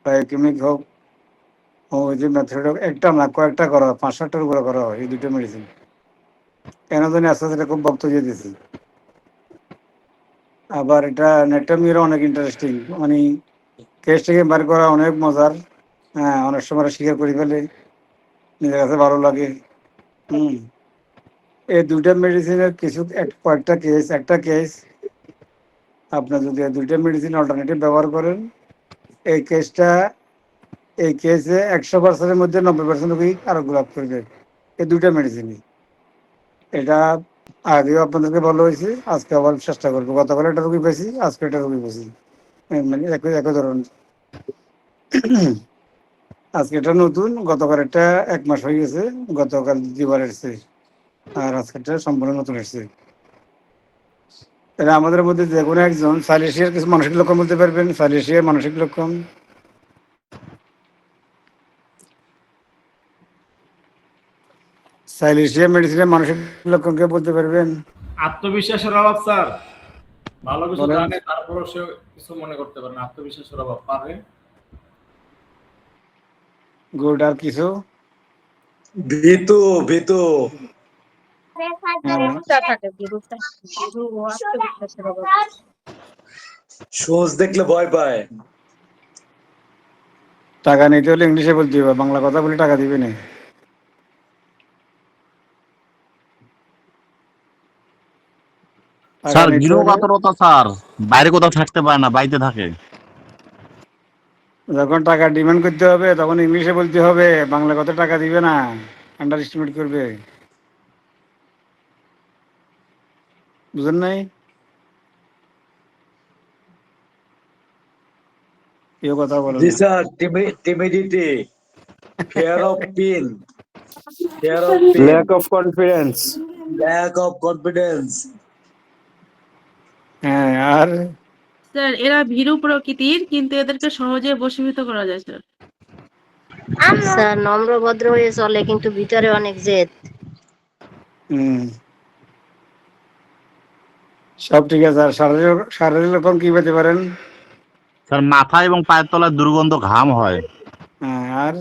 Biochemic হোক, homeopathy method হোক, একটা না কয়েকটা করা হয়, 5-7টার উপরে করা হয় এই দুটো মেডিসিন। কেন জানি আস্তে আস্তে খুব ভক্ত দিয়ে দিয়েছি। আবার এটা নেটমিরও অনেক ইন্টারেস্টিং, মানে কেস থেকে বার করা অনেক মজার। হ্যাঁ, অনেক সময় স্বীকার করে ফেলে, নিজের কাছে ভালো লাগে। হুম, এই দুইটা মেডিসিনের কিছু কয়েকটা কেস, একটা কেস আপনার যদি এই দুইটা মেডিসিন অল্টারনেটিভ ব্যবহার করেন, এই কেসটা, এই কেসে 100%-এর মধ্যে 90% রোগী আরোগ্য লাভ করবে এই দুইটা মেডিসিনই। এটা আগেও আপনাদেরকে ভালো হয়েছে, আজকে আবার চেষ্টা করবো। গতকাল একটা রোগী পেয়েছি, আজকে একটা রোগী পেয়েছি, মানে একই একই ধরনের। আজকে এটা নতুন, গতকাল একটা 1 মাস হয়ে গেছে, গতকাল দ্বিতীয়বার এসছে, আর আজকেরটা সম্পূর্ণ নতুন এসছে। তাহলে আমাদের মধ্যে যে কোনো একজন সাইলেশিয়ার কিছু মানসিক লক্ষণ বলতে পারবেন? সাইলেশিয়ার মানসিক লক্ষণ, সাইলেশিয়া মেডিসিনের মানসিক লক্ষণ কে বলতে পারবেন? আত্মবিশ্বাসের অভাব স্যার, ভালো কিছু বলেন। জানে তারপরও সে কিছু মনে করতে পারে না, আত্মবিশ্বাসের অভাব পারে। গুড, আর কিছু? ভীতু ভীতু সোজ দেখলে ভয় পায়। টাকা নিতে হলে ইংলিশে বলতে হবে, বাংলা কথা বলে টাকা দিবে না। টাকা স্যার নিতে হলে গৃহকাতরতা স্যার, বাইরে কোথাও থাকতে পারে না, বাড়িতে থাকে। যখন টাকা ডিমান্ড করতে হবে তখন ইংলিশে বলতে হবে, বাংলা কথা টাকা দিবে না, আন্ডার এস্টিমেট করবে। বুঝেন নাই? কেউ কথা বলে জি না। Sir, timidity, fear of pin, fear of pin, lack of confidence. Lack of confidence. হ্যাঁ, আর স্যার এরা ভীরু প্রকৃতির, কিন্তু এদেরকে সহজে বশীভূত করা যায় স্যার। স্যার নম্র ভদ্র হয়ে চলে, কিন্তু ভিতরে অনেক জেদ। সব ঠিক আছে। আর শারীরিক শারীরিক লক্ষণ কি পেতে পারেন? স্যার মাথা এবং পায়ের তলায় দুর্গন্ধ ঘাম হয়। হ্যাঁ, আর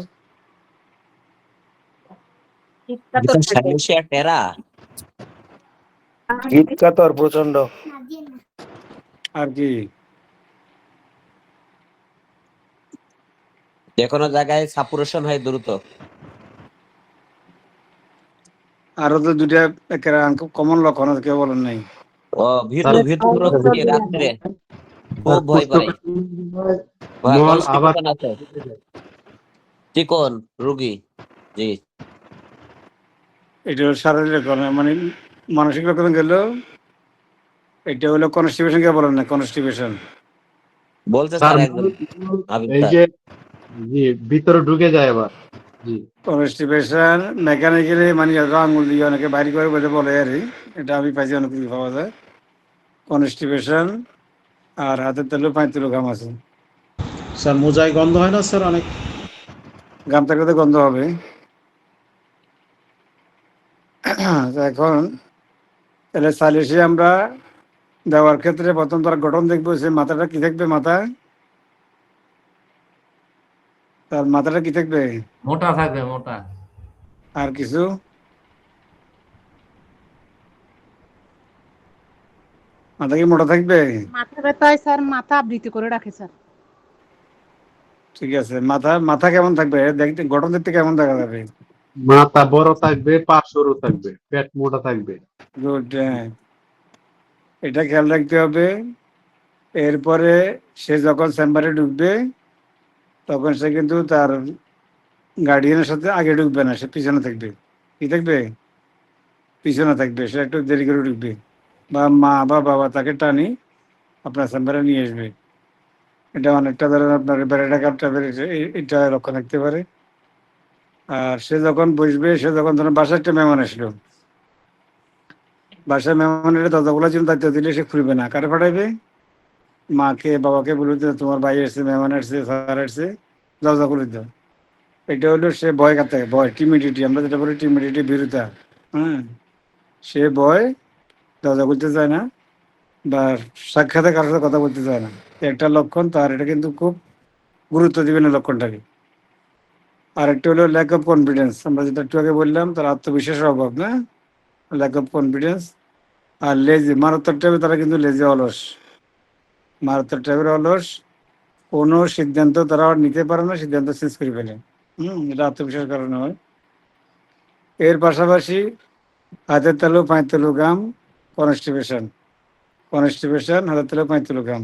শীতকাতর প্রচন্ড। আর কি? যে কোনো জায়গায় সাপুরেশন হয় দ্রুত। আরো তো দুটা কমন লক্ষণ আছে, কেউ বলেন নাই। ও ভীতু ভীতু প্রকৃতি, রাত্রে খুব ভয় পায়। কনস্টিপেশন আছে, চিকন রোগী। জি, এটা হলো শারীরিক লক্ষণ, মানে মানসিক লক্ষণ গেল। এটা হলো কনস্টিপেশন, কে বলেন না? কনস্টিপেশন বলছে স্যার স্যার একজন, হাবিব এই স্যার। যে জি ভিতরে ঢুকে যায় আবার। জি কনস্টিপেশন মেকানিক্যালি, মানে যত আঙুল দিয়ে অনেকে বাইরে করে বলে বলে আর কি। এটা আমি পাইছি, অনেক কিছু পাওয়া যায় কনস্টিপেশন। আর হাতের তেলে পায়ের তেলে ঘাম আছে। স্যার মোজায় গন্ধ হয় না স্যার? অনেক ঘাম থাকলে তো গন্ধ হবে। তো এখন তাহলে সালিশে আমরা দেওয়ার ক্ষেত্রে প্রথম তার গঠন দেখবো, সে মাথাটা কি থাকবে, মাথা, তার মাথাটা কি থাকবে? মোটা থাকবে, মোটা। আর কিছু? মাথা কি মোটা থাকবে? মাথা ব্যথায় স্যার মাথা আবৃত করে রাখে স্যার। ঠিক আছে। মাথা মাথা কেমন থাকবে দেখতে, গঠন দেখতে কেমন দেখা যাবে? মাথা বড় থাকবে, পা সরু থাকবে, পেট মোটা থাকবে। গুড, এটা খেয়াল রাখতে হবে। এরপরে সে যখন চেম্বারে ঢুকবে, তখন সে কিন্তু তার গার্ডিয়ানের সাথে আগে ঢুকবে না, সে পিছনে থাকবে। কি থাকবে? পিছনে থাকবে। সে একটু দেরি করে ঢুকবে, বা মা বা বাবা তাকে টানি আপনার চেম্বারে নিয়ে আসবে। এটা অনেকটা ধরেন আপনার ব্যারেটা কাপটা এটা লক্ষ্য থাকতে পারে। আর সে যখন বসবে, সে যখন ধরেন বাসায় একটা মেহমান আসলো, বাসায় মেহমানের দরজাগুলোর জন্য দায়িত্ব দিলে সে খুলবে না, কারে পাঠাইবে? মাকে বাবাকে বলবে যে তোমার ভাই আসছে, মেহমান আসছে, স্যার আসছে, দরজা খুলে দাও। এটা হলো সে ভয় কাটতে, ভয়, টিমিডিটি, আমরা যেটা বলি টিমিডিটি, ভীরুতা। হ্যাঁ, সে ভয়, দরজা খুলতে চায় না, বা সাক্ষাতে কারোর সাথে কথা বলতে চায় না। একটা লক্ষণ তার, এটা কিন্তু খুব গুরুত্ব দিবেন এই লক্ষণটাকে। আর একটা হলো ল্যাক অফ কনফিডেন্স, আমরা যেটা একটু আগে বললাম, তার আত্মবিশ্বাসের অভাব, না, ল্যাক অফ কনফিডেন্স। আর লেজি, মারাত্মক টাইপের, তারা কিন্তু লেজি, অলস, মারাত্মক টাইপের অলস, কোনো সিদ্ধান্ত তারা নিতে পারে না, সিদ্ধান্ত চেঞ্জ করে ফেলে। এটা আত্মবিশ্বাসের কারণে হয়। এর পাশাপাশি হাতের তালু, পায়ের তালু ঘাম, কনস্টিপেশন, হাতের তালু, পায়ের তালু ঘাম।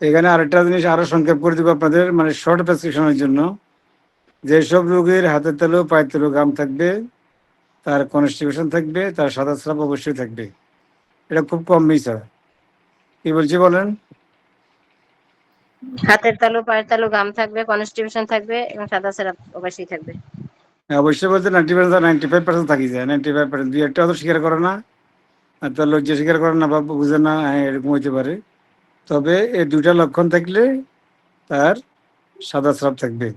এখানে আরেকটা জিনিস আরো সংক্ষেপ করে দিব আপনাদের, মানে শর্ট প্রেসক্রিপশনের জন্য। যেসব রোগীর হাতের তালু, পায়ের তালু ঘাম থাকবে, তার কনস্টিপেশন থাকবে, তার সাদা স্রাব অবশ্যই থাকবে। এটা খুব কম মিস হয়। কি বলছি বলেন? হাতের তালু পায়ের তালু ঘাম থাকবে, কনস্টিপেশন থাকবে এবং সাদা সেরাপ অবশ্যই থাকবে। অবশ্যই বলতে 90% 95% থাকি যায়, 95%। দুই একটা তো স্বীকার করে না, আর তার লজ্জা স্বীকার করে না বা বুঝে না, হ্যাঁ এরকম হইতে পারে। তবে এই দুইটা লক্ষণ থাকলে তার সাদা স্রাব থাকবে।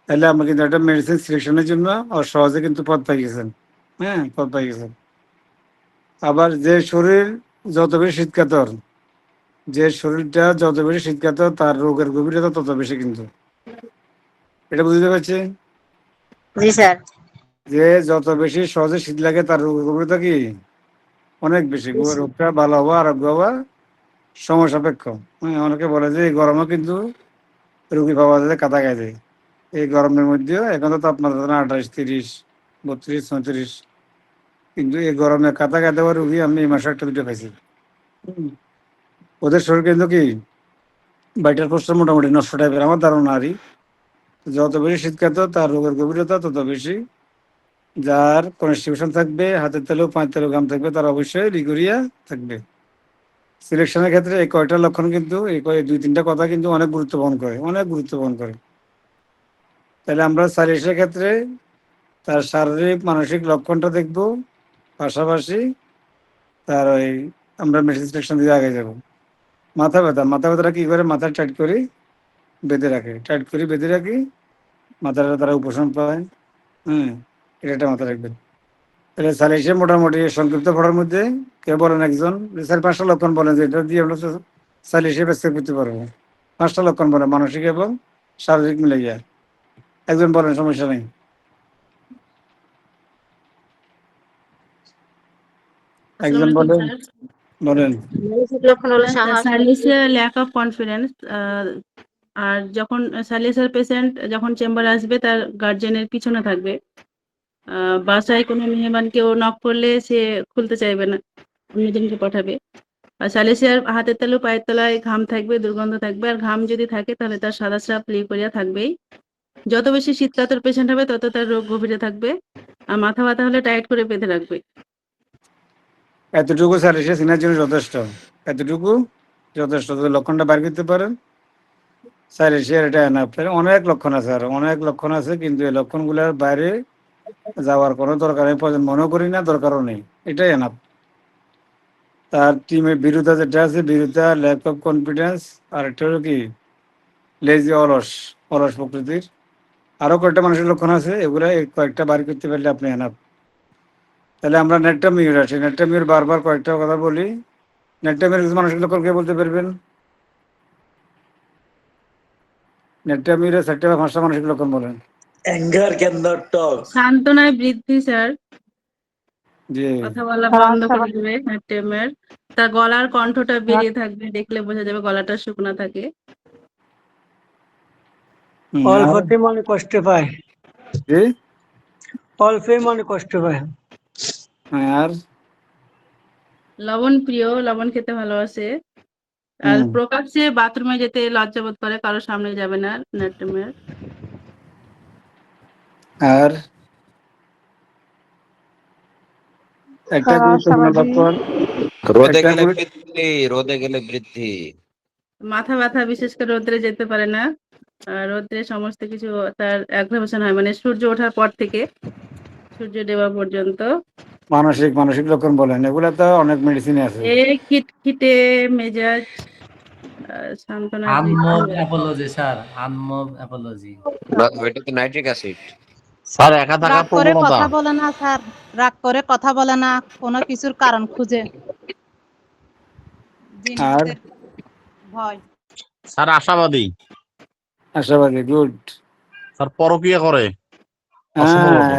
তাহলে আমরা কিন্তু একটা মেডিসিন সিলেকশনের জন্য সহজে কিন্তু পথ পাই গেছেন। হ্যাঁ, পথ পাই গেছেন। আবার যে শরীর যত বেশি শীতকাতর, যে শরীরটা যত বেশি শীতকাতর, তার রোগের গভীরতা তত বেশি কিন্তু। এটা বুঝতে পারছি? জি স্যার। যে যত বেশি সহজে শীত লাগে, তার রোগের গভীরতা কি অনেক বেশি। রোগটা ভালো হওয়া, আরোগ্য হওয়া সময় সাপেক্ষ। হ্যাঁ, অনেকে বলে যে এই গরমে কিন্তু রুগী পাওয়া যায় কাঁথা গায়ে যায়। এই গরমের মধ্যেও এখন তো তাপমাত্রা 28, 30, 32, 34, কিন্তু এই গরমে কাঁথা গায়ে দেওয়া রুগী আমি এই মাসে একটা দুটো পাইছি। ওদের শরীর কিন্তু কি বাইটার পোস্টার মোটামুটি নষ্ট টাইপের, আমার ধারণা। আরই যত বেশি শীতকাত, তার রোগের গভীরতা তত বেশি। যার কনস্টিপেশন থাকবে, হাতের তালু, পায়ের তালু ঘাম থাকবে, তার অবশ্যই লিগুরিয়া থাকবে। সিলেকশনের ক্ষেত্রে এই কয়টা লক্ষণ কিন্তু, এই দুই তিনটা কথা কিন্তু অনেক গুরুত্ব বহন করে, অনেক গুরুত্ব বহন করে। তাহলে আমরা সালিশের ক্ষেত্রে তার শারীরিক মানসিক লক্ষণটা দেখব, পাশাপাশি তার ওই আমরা মেডিসিন সিলেকশন দিয়ে আগে যাব। মাথা ব্যথাটা কি করে? মাথা টাইট করি বেঁধে রাখে, টাইট করি বেঁধে রাখি, মাথাটা তারা উপশম পায়। এটা একটা মাথা রাখবেন। তাহলে সালিশে মোটামুটি সংক্ষিপ্ত পড়ার মধ্যে কে বলেন একজন, 4-5টা লক্ষণ বলেন যে এটা দিয়ে আমরা সালিশে ব্যস্ত করতে পারবো। 5টা লক্ষণ বলেন, মানসিক এবং শারীরিক মিলে গিয়া। একজন বলেন, সমস্যা নেই। একজন আসসালামু আলাইকুম বলেন, স্যার। বলেন। মানসিক লক্ষণ হলো সাহস। সার্ভিসে ল্যাক অফ কনফিডেন্স। আর যখন সার্ভিসের পেশেন্ট যখন চেম্বারে আসবে, তার গার্জেনের পিছনে থাকবে। বাসায় কোনো মেহমানকেও নক করলে সে খুলতে চাইবে না, অন্যজনকে পাঠাবে। আর সালিসিয়ার হাতের তালু পায়ের তলায় ঘাম থাকবে, দুর্গন্ধ থাকবে। আর ঘাম যদি থাকে তাহলে তার সাদা স্রাব লিউকোরিয়া থাকবেই। যত বেশি শীতকাতর পেশেন্ট হবে তত তার রোগ গভীরে থাকবে। আর মাথা ব্যথা হলে টাইট করে বেঁধে রাখবে। এতটুকু সালিশে চিনার জন্য যথেষ্ট, এতটুকু যথেষ্ট। যদি লক্ষণটা বার করতে পারেন, সালিশিয়ার এটা এনাফ। অনেক লক্ষণ আছে, আর অনেক লক্ষণ আছে, কিন্তু এই লক্ষণগুলোর বাইরে যাওয়ার কোনো দরকার নেই, মনে করি না, দরকারও নেই। এটাই এনাফ। তার টিমের বিরুদ্ধে যেটা আছে, বিরুদ্ধে ল্যাক অফ কনফিডেন্স, আর একটা হলো কি লেজি, অলস, অলস প্রকৃতির। আরো কয়েকটা মানুষের লক্ষণ আছে, এগুলো কয়েকটা বার করতে পারলে আপনি এনাফ। তাহলে আমরা নেটটা মিউর আছি, নেটটা মিউর বারবার কয়েকটা কথা বলি। নেটটা মিউর কিছু মানুষের লক্ষণ কে বলতে পারবেন? নেটটা মিউরের 4টা বা 5টা মানসিক লক্ষণ বলেন। Anger cannot talk. সান্ত্বনায় বৃদ্ধি স্যার, জি। কথা বলা বন্ধ করে দেবে নাট্যমের। তার গলার কণ্ঠটা বেরিয়ে থাকবে, দেখলে বোঝা যাবে গলাটা শুকনা থাকে। অল্পতে মনে কষ্ট পায়, জি। অল্পে মনে কষ্ট পায়। আর লবণ প্রিয়, লবণ খেতে ভালোবাসে। আর প্রকাশ্যে বাথরুমে যেতে লজ্জাবোধ করে, কারোর সামনে যাবে না নাট্যমের। আর একটা গুরুত্বপূর্ণ লক্ষণ, রোদে একটা গেলে বৃদ্ধি, রোদে গেলে বৃদ্ধি। মাথা ব্যথা, বিশেষ করে রোদ্রে যেতে পারে না। রোদ্রে সমস্ত কিছু তার অ্যাগ্রাভেশন হয়, মানে সূর্য ওঠার পর থেকে সূর্য দেওয়া পর্যন্ত। মানসিক মানসিক লক্ষণ বলেন, এগুলা তো অনেক মেডিসিন আছে। খিটখিটে মেজাজ, সান্ত্বনা অ্যাপোলজি স্যার, অ্যাপোলজি। ওইটা তো নাইট্রিক অ্যাসিড। স্যার একা থাকার রাগ করে প্রবণতা। কথা বলে না স্যার, রাগ করে কথা বলে না, কোনো কিছুর কারণ খুঁজে, আর জিনিসের ভয়। স্যার আশাবাদী। আশাবাদী, গুড। স্যার পরকীয়া করে হ্যাঁ, অসম্ভবত।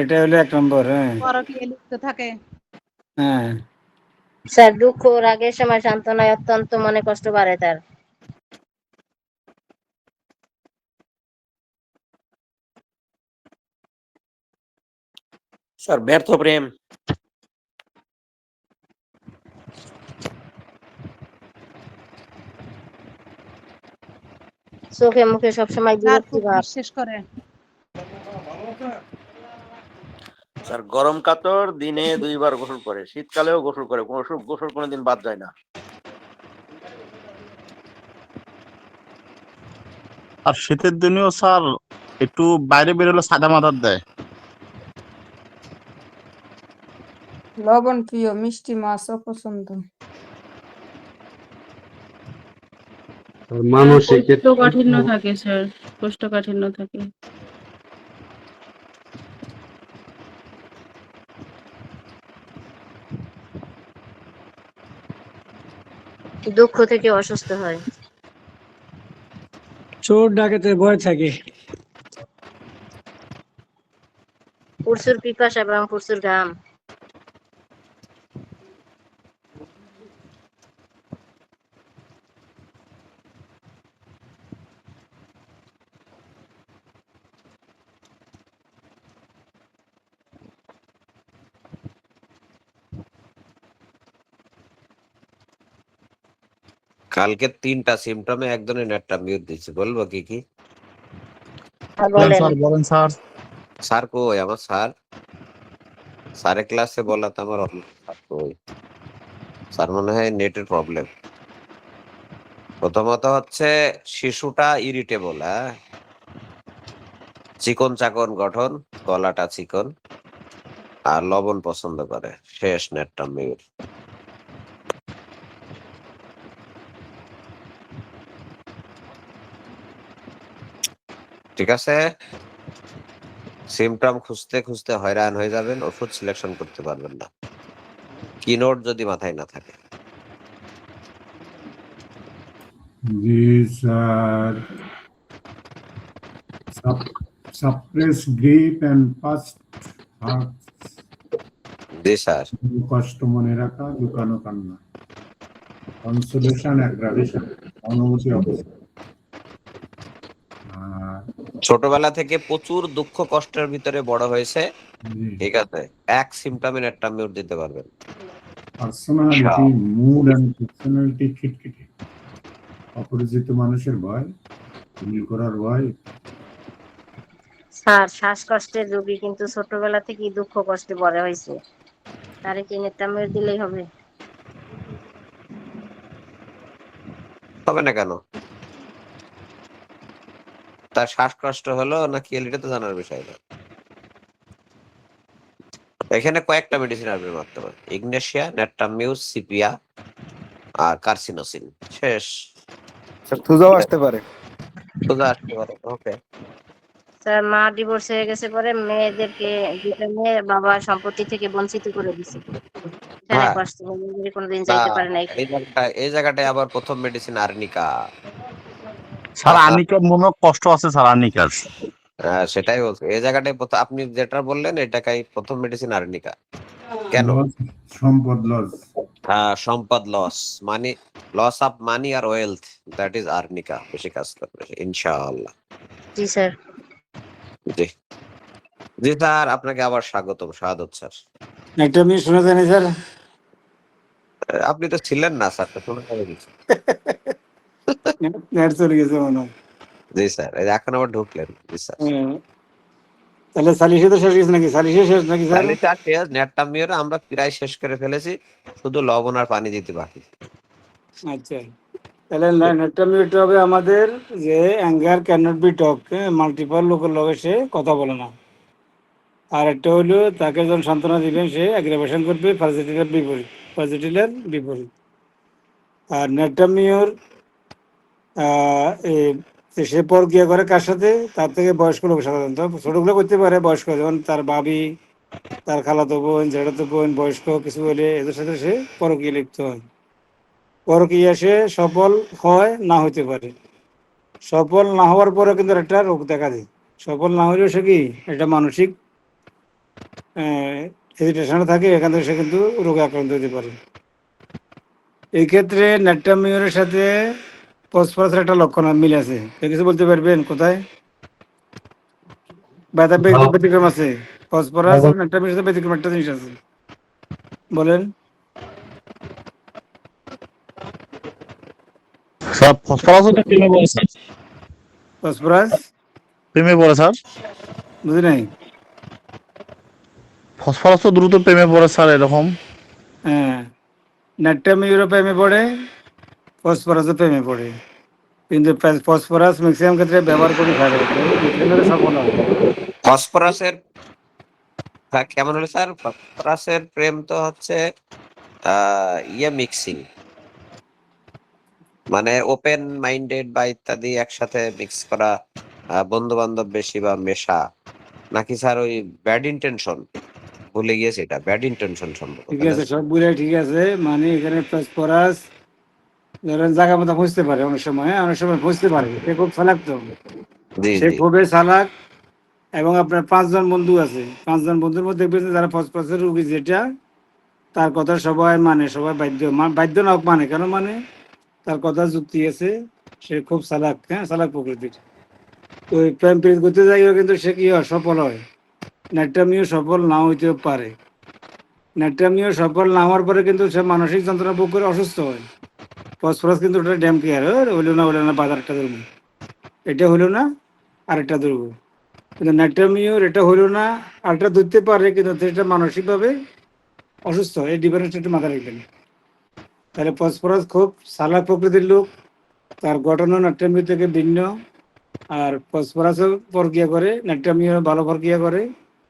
এটা হলো 1 নম্বর। হ্যাঁ পরকীয়া লিপ্ত থাকে। হ্যাঁ। স্যার দুঃখ ও রাগের সময় সান্ত্বনায় অত্যন্ত মনে কষ্ট বাড়ে তার। স্যার ব্যর্থ প্রেম। চোখে মুখে সবসময় যার বিরক্তি খুব ভাব। বিশ্বাস করে। স্যার গরম কাতর, দিনে 2 বার গোসল করে, শীতকালেও গোসল করে, গোসল কোনোদিন বাদ যায় না। আর শীতের দিনেও স্যার একটু বাইরে বেরোলে সাদা মাথার দেয়। লবণ প্রিয়, মিষ্টি মাছ অপছন্দ। মানসিক কোষ্ঠকাঠিন্য থাকে স্যার, কোষ্ঠকাঠিন্য থাকে। দুঃখ থেকে অসুস্থ হয়। চোর ডাকাতের ভয় থাকে। প্রচুর পিপাসা এবং প্রচুর ঘাম। কালকে 3টা সিমটমে একজনের নেটটা মিউট দিচ্ছে, বলবো কি কি? বলেন। বলেন স্যার। স্যার কই আমার স্যার? স্যারের ক্লাসে বলা তো আমার স্যার কই? স্যার মনে হয় নেটের প্রবলেম। প্রথমত হচ্ছে শিশুটা ইরিটেবল, হ্যাঁ, চিকন চাকন গঠন, গলাটা চিকন, আর লবণ পছন্দ করে। শেষ, নেটটা মিউট। ঠিক আছে, সিমটম খুঁজতে খুঁজতে হয়রান হয়ে যাবেন, ওষুধ সিলেকশন করতে পারবেন না, কিনোট যদি মাথায় না থাকে। জি sir. Suppress grief and past hurts. জি স্যার। কষ্ট মনে রাখা, লুকানো কান্না। কনসোলেশন অ্যাগ্রাভেশন, অনুভূতি অবস্থা। ছোটবেলা থেকে প্রচুর দুঃখ কষ্টের ভিতরে বড় হয়েছে, ঠিক আছে, এক সিমটমে নেটটা মিউট দিতে পারবেন। পার্সোনালিটি, মুড এন্ড পার্সোনালিটি খিটখিটে। অপরিচিত মানুষের ভয়, ভুল করার ভয়। স্যার শ্বাসকষ্টের রোগী কিন্তু ছোটবেলা থেকেই দুঃখ কষ্টে বড় হয়েছে, তারে কি নেটটা মেরে দিলেই হবে? হবে না কেন? তার শ্বাসকষ্ট হলো নাকি এটা তো জানার বিষয় না। এখানে কয়েকটা মেডিসিন আসবে মাত্র, ইগনেশিয়া, নেট্টামিউস, সিপিয়া আর কার্সিনোসিন। শেষ। থুজাও আসতে পারে। সোজা আসতে পারে। ওকে স্যার মা ডিভোর্স হয়ে গেছে পরে মেয়েদেরকে, দুটো মেয়ে বাবা সম্পত্তি থেকে বঞ্চিত করে দিছে, এখানে হ্যাঁ, কষ্ট কোনোদিন তা যাইতে পারে নাই। এই জায়গাটায় আবার প্রথম মেডিসিন আর্নিকা। স্যার আর্নিকার মনে কষ্ট আছে স্যার, আর্নিকার। সেটাই বলছি, এই জায়গাটায় আপনি যেটা বললেন এটাকাই প্রথম মেডিসিন আর্নিকা। কেন? সম্পদ লস। সম্পদ loss, money loss of money আর ওয়েলথ, দ্যাট ইজ আর্নিকা। বেশি কাজ করবে ইনশাআল্লাহ। জি স্যার। জি জি স্যার, আপনাকে আবার স্বাগতম, স্বাগত স্যার। একটা মিনিট শোনা যায় না স্যার? আপনি তো ছিলেন না স্যার, তো শুনে নেট চলে গেছে মনে হয়। জি স্যার, এখন আবার ঢুকলেন। জি স্যার। তাহলে সালিশে তো শেষ গেছে নাকি? সালিশে শেষ নাকি স্যার? নেটটা মিউট আমরা প্রায় শেষ করে ফেলেছি, শুধু লবণ আর পানি দিতে বাকি। আচ্ছা, তাহলে নেটটা মিউট হবে আমাদের যে anger can not be talk, multiple লোকের লগে সে কথা বলে না। আর একটা হলো তাকে যখন সান্ত্বনা দিবেন সে অ্যাগ্রাভেশন করবে পজিটিভের বিপরীত, পজিটিভের বিপরীত। আর নেটটা মিউর সে পরকিয়া করে কার সাথে? তার থেকে বয়স্ক লোক সাধারণত, ছোটগুলো করতে পারে, বয়স্ক যেমন তার ভাবি, তার খালাতো বোন, জেঠাতো বোন, বয়স্ক কিছু হলে এদের সাথে সে পরকীয়া লিপ্ত হয়। পরকীয়া সে সফল হয় না হতে পারে। সফল না হওয়ার পরে কিন্তু একটা রোগ দেখা দেয়। সফল না হলেও সে কি একটা মানসিক হেজিটেশনে থাকে, এখান থেকে সে কিন্তু রোগে আক্রান্ত হতে পারে। এই ক্ষেত্রে ন্যাট্রামিউরের সাথে ফসফরাসের একটা লক্ষণ মিল আছে, কেউ কিছু বলতে পারবেন কোথায় ব্যতিক্রম আছে? ফসফরাস আর ন্যাট্রামিউরের সাথে ব্যতিক্রম একটা জিনিস আছে, বলেন। স্যার ফসফরাসও তো প্রেমে পড়ে স্যার। ফসফরাস প্রেমে পড়ে স্যার। বুঝি নাই। ফসফরাস তো দ্রুত প্রেমে পড়ে স্যার এরকম। হ্যাঁ, ন্যাট্রামিউরও প্রেমে পড়ে, ফসফরাসও প্রেমে পড়ে, কিন্তু ফসফরাস ম্যাক্সিমাম ক্ষেত্রে ব্যবহার করে থাকে, সফল হয়। ফসফরাসের কেমন হলো স্যার? ফসফরাসের প্রেম তো হচ্ছে মিক্সিং, মানে ওপেন মাইন্ডেড বা ইত্যাদি একসাথে মিক্স করা, বন্ধু বান্ধব বেশি বা মেশা, নাকি স্যার ওই ব্যাড ইন্টেনশন? ভুলে গিয়েছে, এটা ব্যাড ইন্টেনশন সম্ভবত। ঠিক আছে, সবগুলাই ঠিক আছে। মানে এখানে ফসফরাস ধরেন জায়গা মতো বুঝতে পারে, অনেক সময় অনেক সময় বুঝতে পারে, সে খুব চালাক, তো জি সে জি খুবই চালাক। এবং আপনার 5 জন বন্ধু আছে, 5 জন বন্ধুর মধ্যে দেখবেন যারা ফসফরাসের রোগী, যেটা তার কথা সবাই মানে, সবাই বাধ্য না হোক মানে, কেন মানে তার কথা যুক্তি আছে, সে খুব চালাক, হ্যাঁ চালাক প্রকৃতির। তো ওই প্রেম প্রীত করতে যাইও কিন্তু সে কি হয়, সফল হয়। ন্যাট্রামিও সফল না হইতেও পারে। ন্যাট্রামিও সফল না হওয়ার পরে কিন্তু সে মানসিক যন্ত্রণা ভোগ করে অসুস্থ হয়। ফসফরাস কিন্তু ওটা ড্যাম কেয়ার, হইলো না বাজার একটা ধরবো, এটা হইলো না আরেকটা ধরবো। কিন্তু ন্যাট্রামিওর এটা হইলো না আরেকটা ধরতে পারে, কিন্তু সেটা মানসিকভাবে অসুস্থ হয়। এই ডিফারেন্সটা একটু মাথায় রাখবেন। তাহলে ফসফরাস খুব চালাক প্রকৃতির লোক, তার গঠনও ন্যাট্রামিও থেকে ভিন্ন। আর ফসফরাসও প্রক্রিয়া করে, ন্যাট্রামিও ভালো প্রক্রিয়া করে।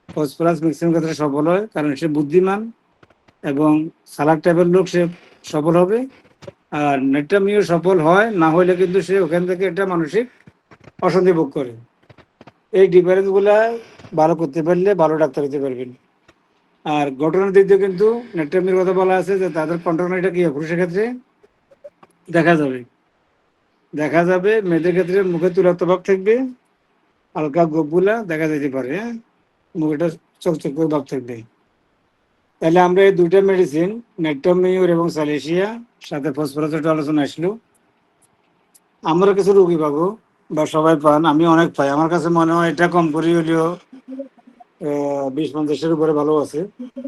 ফসফরাস ম্যাক্সিমাম ক্ষেত্রে সফল হয়, কারণ সে বুদ্ধিমান এবং চালাক টাইপের লোক, সে সফল হবে। আর ন্যাট্রামিও সফল হয় না হইলে কিন্তু সে ওখান থেকে একটা মানসিক অশান্তি ভোগ করে। এই ডিফারেন্সগুলা ভালো করতে পারলে ভালো ডাক্তার হতে পারবেন। আর গঠনের দিক দিয়ে কিন্তু ন্যাট্রামির কথা বলা আছে যে তাদের কন্ট্রোলটা কি পুরুষের ক্ষেত্রে দেখা যাবে, মেয়েদের ক্ষেত্রে মুখে তুলার ভাব থাকবে, হালকা গোপগুলা দেখা যেতে পারে, হ্যাঁ মুখটা চকচক করে ভাব থাকবে। তাহলে আমরা এই দুইটা মেডিসিন, ন্যাট্রামিউর এবং স্যালিসিয়া, সাথে ফসফরাসের আলোচনা আসলো। আমরা কিছু রোগী পাবো বা সবাই পান, আমি অনেক পাই। আমার কাছে মনে হয় এটা কম করে হলেও 20-50-এর উপরে ভালো আছে।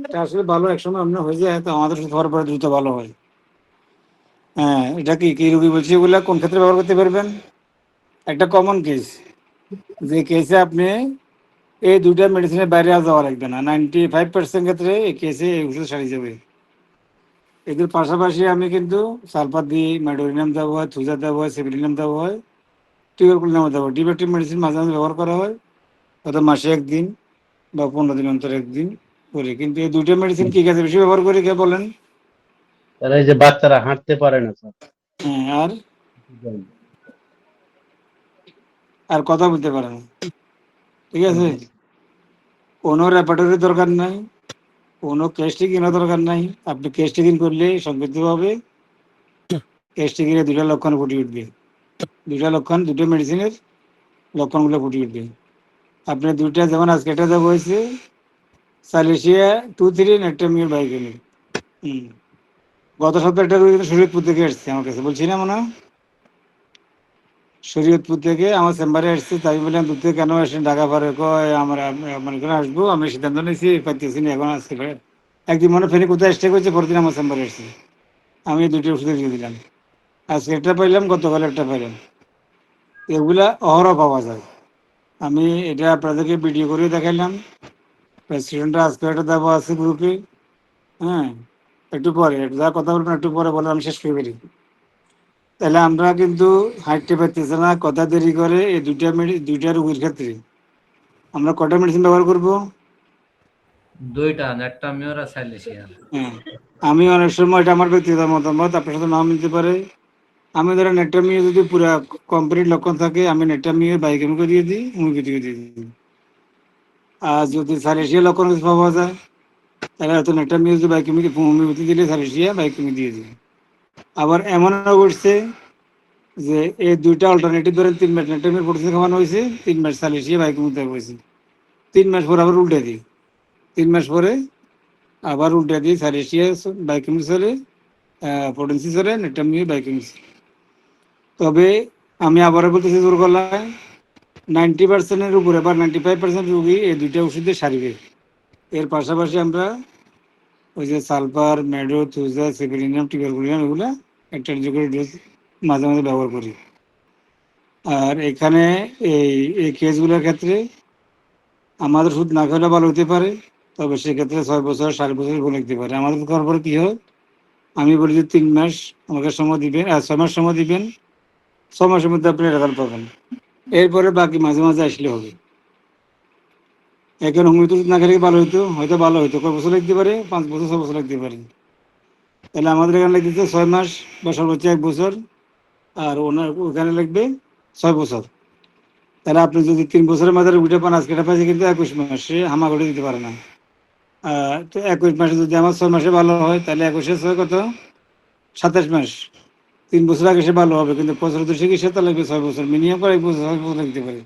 এটা আসলে ভালো একসময় আপনার হয়ে যায়, তো আমাদের হওয়ার পরে দ্রুত ভালো হয়। হ্যাঁ, এটা কি রোগী বলছি, এগুলা কোন ক্ষেত্রে ব্যবহার করতে পারবেন? একটা কমন কেস, যে কেসে আপনি এই দুইটা মেডিসিনের বাইরে আর যাওয়া লাগবে না, 95% ক্ষেত্রে এই কেসে এই ওষুধ সারিয়ে যাবে। এদের পাশাপাশি আমি কিন্তু সালফার দিই, ম্যাডোরিনাম দেওয়া হয়, থুজা দেওয়া হয়, সেভিলিনাম দেওয়া হয়, টিউবারকুলিনাম দেওয়া হয়। ডিবেটিভ মেডিসিন মাঝে মাঝে ব্যবহার করা হয়, হয়তো মাসে 1 দিন বা 15 দিন অন্তর 1 দিন করি। কিন্তু এই দুইটা মেডিসিন কি কাজে বেশি ব্যবহার করি, কে বলেন? এই যে বাচ্চারা হাঁটতে পারে না স্যার, হ্যাঁ, আর কথা বলতে পারে না, ঠিক আছে। কোনো রেপার্টরির দরকার নাই, কোনো কেস্টিংয়ের দরকার নাই। আপনি কেস্টিং করলে সংক্ষিপ্তভাবে কেস্টিংয়ের 2টা লক্ষণ ফুটে উঠবে, 2টা লক্ষণ, 2টো মেডিসিনের লক্ষণগুলো ফুটে উঠবে। আপনি 2টা, যেমন আজকে এটা দেওয়া হয়েছে স্যালিসিয়া 2-3, ন্যাট্রামিউর বাইকেমিক। গত সপ্তাহে একটা রোগী শরীয়তপুর থেকে এসছে আমার কাছে, বলছি না মনে হয়, শরীয়তপুর থেকে আমার চেম্বারে এসছে। তাই বললাম দূর থেকে কেন আসেন, ঢাকা পারে? কয় আমরা এখানে আসবো, আমি সিদ্ধান্ত নিয়েছি, পাইতেছি না এখন আসতে পারে। একদিন মনে ফেরি কোথায় স্টে করছে, পরদিন আমার চেম্বারে এসছে। আমি 2টি ওষুধ দিয়ে দিলাম, আজকে একটা পাইলাম, গতকাল একটা পাইলাম। এগুলা অহরহ পাওয়া যায়। আমি এটা আপনাদেরকে ভিডিও করে দেখাইলাম, প্রেসক্রিপশনটা আজকে একটা দেওয়া আছে গ্রুপে। হ্যাঁ, একটু পরে যা কথা বলবেন একটু পরে বলে আমি শেষ করে বেরি। তাহলে আমরা কিন্তু হাঁটতে পারতেছি না, কথা দেরি করে। এই দুইটা রোগীর ক্ষেত্রে আমরা কটা মেডিসিন ব্যবহার করবো? 2টা, ন্যাট্রামিউর আর স্যালিসিয়া। হ্যাঁ, আমি অনেক সময়, এটা আমার ব্যক্তিগত মতামত, আপনার সাথে নাও মিলতে পারে। আমি ধরেন ন্যাট্রামিও যদি পুরো কমপ্লিট লক্ষণ থাকে, আমি ন্যাট্রামিও বাইকেমিকে দিয়ে দিই, হোমিওপ্যাথিকে দিয়ে দিই। আর যদি স্যালিসিয়া লক্ষণ কিছু পাওয়া যায়, তাহলে হয়তো ন্যাট্রামিও যদি বাইকেমিকে হোমিওপ্যাথি দিলে স্যালিসিয়া বাইকেমি দিয়ে দিই। আবার এমনও করছে যে এই দুইটা অল্টারনেটিভ ধরেন 3 মাস নেটমির প্রোটিন খাওয়ানো হয়েছে, 3 মাস সালিশিয়া বাইকুমিতে হয়েছে, 3 মাস পরে আবার উল্টে দিই, 3 মাস পরে আবার উল্টে দিই সালিশিয়া বাইকুমি চলে, প্রোটিন চলে, নেটমি বাইকুমি। তবে আমি আবারও বলতেছি জোর গলায় 90%-এর উপরে বা 95% রোগী এই দুইটা ওষুধে সারিবে। এর পাশাপাশি আমরা ওই যে সালফার, ম্যাডো, থুজা, সেফিলিনাম, টিকারগুলিনাম এগুলা একটা করে ডোজ মাঝে মাঝে ব্যবহার করি। আর এখানে এই কেসগুলোর ক্ষেত্রে আমাদের ওষুধ না খেলে ভালো হতে পারে, তবে সেক্ষেত্রে 6 বছর 7 বছর বলে দিতে পারে। আমাদের করার পরে কী হয়, আমি বলি যে 3 মাস আমাকে সময় দিবেন, 6 মাস সময় দিবেন, 6 মাসের মধ্যে আপনি রেজাল্ট পাবেন। এরপরে বাকি মাঝে মাঝে আসলে হবে। এখন হোমিওপ্যাথি ওষুধ না খেলে ভালো হইতো, হয়তো ভালো হইতো, কয় বছর লাগতে পারে, 5 বছর 6 বছর লাগতে পারে। তাহলে আমাদের এখানে লাগতেছে 6 মাস বা সর্বোচ্চ 1 বছর, আর ওখানে লাগবে 6 বছর। তাহলে আপনি যদি 3 বছরের মাঝে রুগীটা পান, আজকে পাইছে কিন্তু 21 মাস, সে হামাগুড়ি দিতে পারে না। তো 21 মাসে যদি আমার 6 মাসে ভালো হয়, তাহলে 21 কত, 27 মাস, 3 বছর আগে সে ভালো হবে, কিন্তু 75 চিকিৎসা তো লাগবে 6 বছর, মিনিমাম করে 1 বছর 6 বছর লাগতে পারে।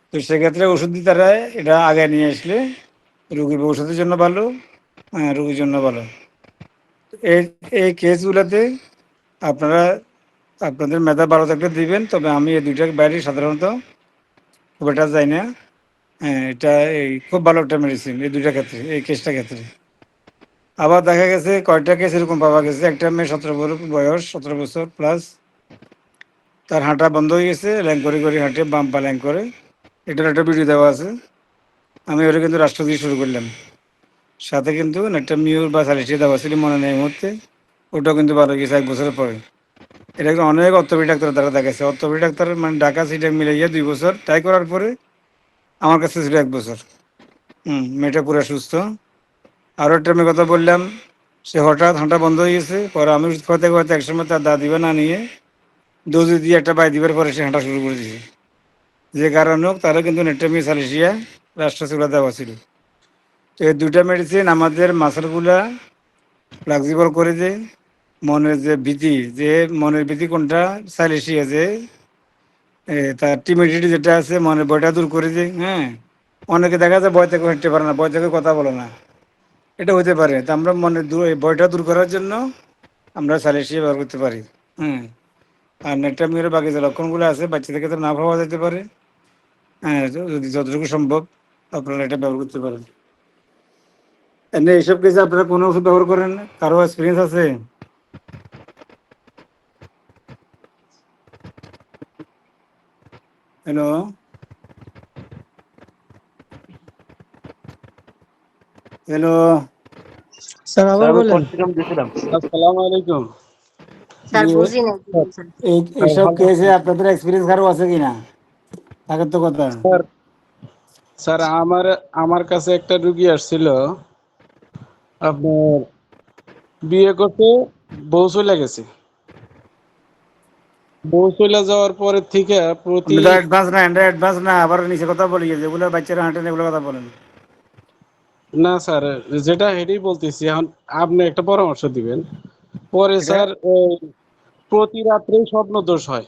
তো সেক্ষেত্রে ওষুধ তারা এটা আগে নিয়ে আসলে রুগীর ওষুধের জন্য ভালো, রুগীর জন্য ভালো। এই এই কেসগুলোতে আপনারা আপনাদের মেধা ভালো থাকলে দিবেন, তবে আমি এই দুইটার বাইরে সাধারণত খুব একটা যাই না। এটা খুব ভালো একটা মেডিসিন এই দুইটা ক্ষেত্রে, এই কেসটা ক্ষেত্রে। আবার দেখা গেছে কয়টা কেস এরকম পাওয়া গেছে, একটা মেয়ে 17 বয়স, 17 বছর প্লাস, তার হাঁটা বন্ধ হয়ে গেছে, ল্যাং করে করে হাঁটে, বাম পা ল্যাং করে। এটার একটা ভিডিও দেওয়া আছে, আমি ওটা কিন্তু রাষ্ট্র দিয়ে শুরু করলাম, সাথে কিন্তু একটা মিউর বা সালিশিয়া দেওয়া ছিল, মনে নেই এই মুহূর্তে। ওটাও কিন্তু ভালো গেছে 1 বছরের পরে। এটা অনেক অর্থোপেডিক ডাক্তার দ্বারা দেখাচ্ছে, অর্থোপেডিক ডাক্তার মানে ঢাকা সিটা মিলে গিয়ে 2 বছর ট্রাই করার পরে আমার কাছে ছিল 1 বছর। মেয়েটা পুরো সুস্থ। আরও একটা মেয়ে কথা বললাম, সে হঠাৎ হাঁটা বন্ধ হয়ে গেছে, পরে আমি ওষুধ খাওয়াতে খাওয়াতে একসময় তার দাদিবা না নিয়ে ডোজ দিয়ে একটা বাই দিবার পরে সে হাঁটা শুরু করে দিয়েছে। যে কারণে হোক তারও কিন্তু নেট্টামি সালিশিয়া রাষ্ট্র সেগুলো দেওয়া ছিল। তো এই দুইটা মেডিসিন আমাদের মাসেলগুলা ফ্লেক্সিবল করে দেয়, মনের যে ভীতি, যে মনের ভীতি কোনটা, সাইলেশিয়া যে তার টিমিডিটি যেটা আছে, মনের ভয়টা দূর করে দেয়। অনেকে দেখা যায় ভয় থেকে হাঁটতে পারে না, ভয় থেকে কথা বলে না, এটা হতে পারে। তা আমরা মনের ভয়টা দূর করার জন্য আমরা সাইলেশিয়া ব্যবহার করতে পারি। আর নেট্টামির বাকি যে লক্ষণগুলো আছে বাচ্চাদের ক্ষেত্রে না পাওয়া যেতে পারে, যদি যতটুকু সম্ভব আপনারা এটা ব্যবহার করতে পারেন। এমনি এইসব কেসে আপনারা কোনো ওষুধ ব্যবহার করেন, কারো এক্সপিরিয়েন্স আছে? হ্যালো হ্যালো স্যার আবার বলেন। আসসালামু আলাইকুম। স্যার বুঝি না কি বলছেন। এইসব কেসে আপনাদের এক্সপিরিয়েন্স কারো আছে কিনা, থাকার তো কথা। স্যার আমার কাছে একটা রুগী আসছিল, আপনার বিয়ে করতে বউ চলে গেছে, বউ চলে যাওয়ার পরের থেকে প্রতি অ্যাডভান্স না, আবার নিচে কথা বলি, যেগুলো বাচ্চারা হাঁটেন এগুলো কথা বলেন। না স্যার, যেটা হেঁটেই বলতেছি, এখন আপনি একটা পরামর্শ দিবেন। পরে স্যার প্রতি রাত্রেই স্বপ্ন দোষ হয়,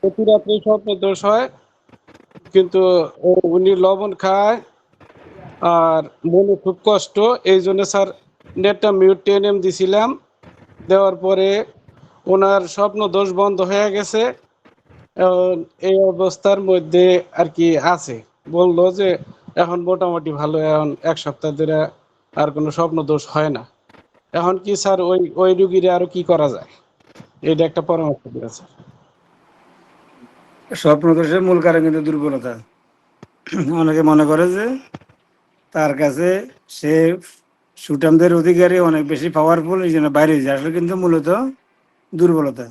প্রতি রাত্রেই স্বপ্ন দোষ হয়, কিন্তু উনি লবণ খায় আর মনে খুব কষ্ট, এই জন্য স্যার নেটটা মিউট 10 দিছিলাম, দেওয়ার পরে ওনার স্বপ্ন দোষ বন্ধ হয়ে গেছে। এই অবস্থার মধ্যে আর কি আছে, বললো যে এখন মোটামুটি ভালো, এখন 1 সপ্তাহ ধরে আর কোনো স্বপ্ন দোষ হয় না। এখন কি স্যার ওই রুগীরা আরো কি করা যায়, এটা একটা পরামর্শ দিন স্যার। স্বপ্নদোষের মূল কারণ কিন্তু দুর্বলতা। অনেকে মনে করে যে তার কাছে সে সুটামদের অধিকারী, অনেক বেশি পাওয়ারফুল, এই জন্য বাইরে যায়, আসলে কিন্তু মূলত দুর্বলতা।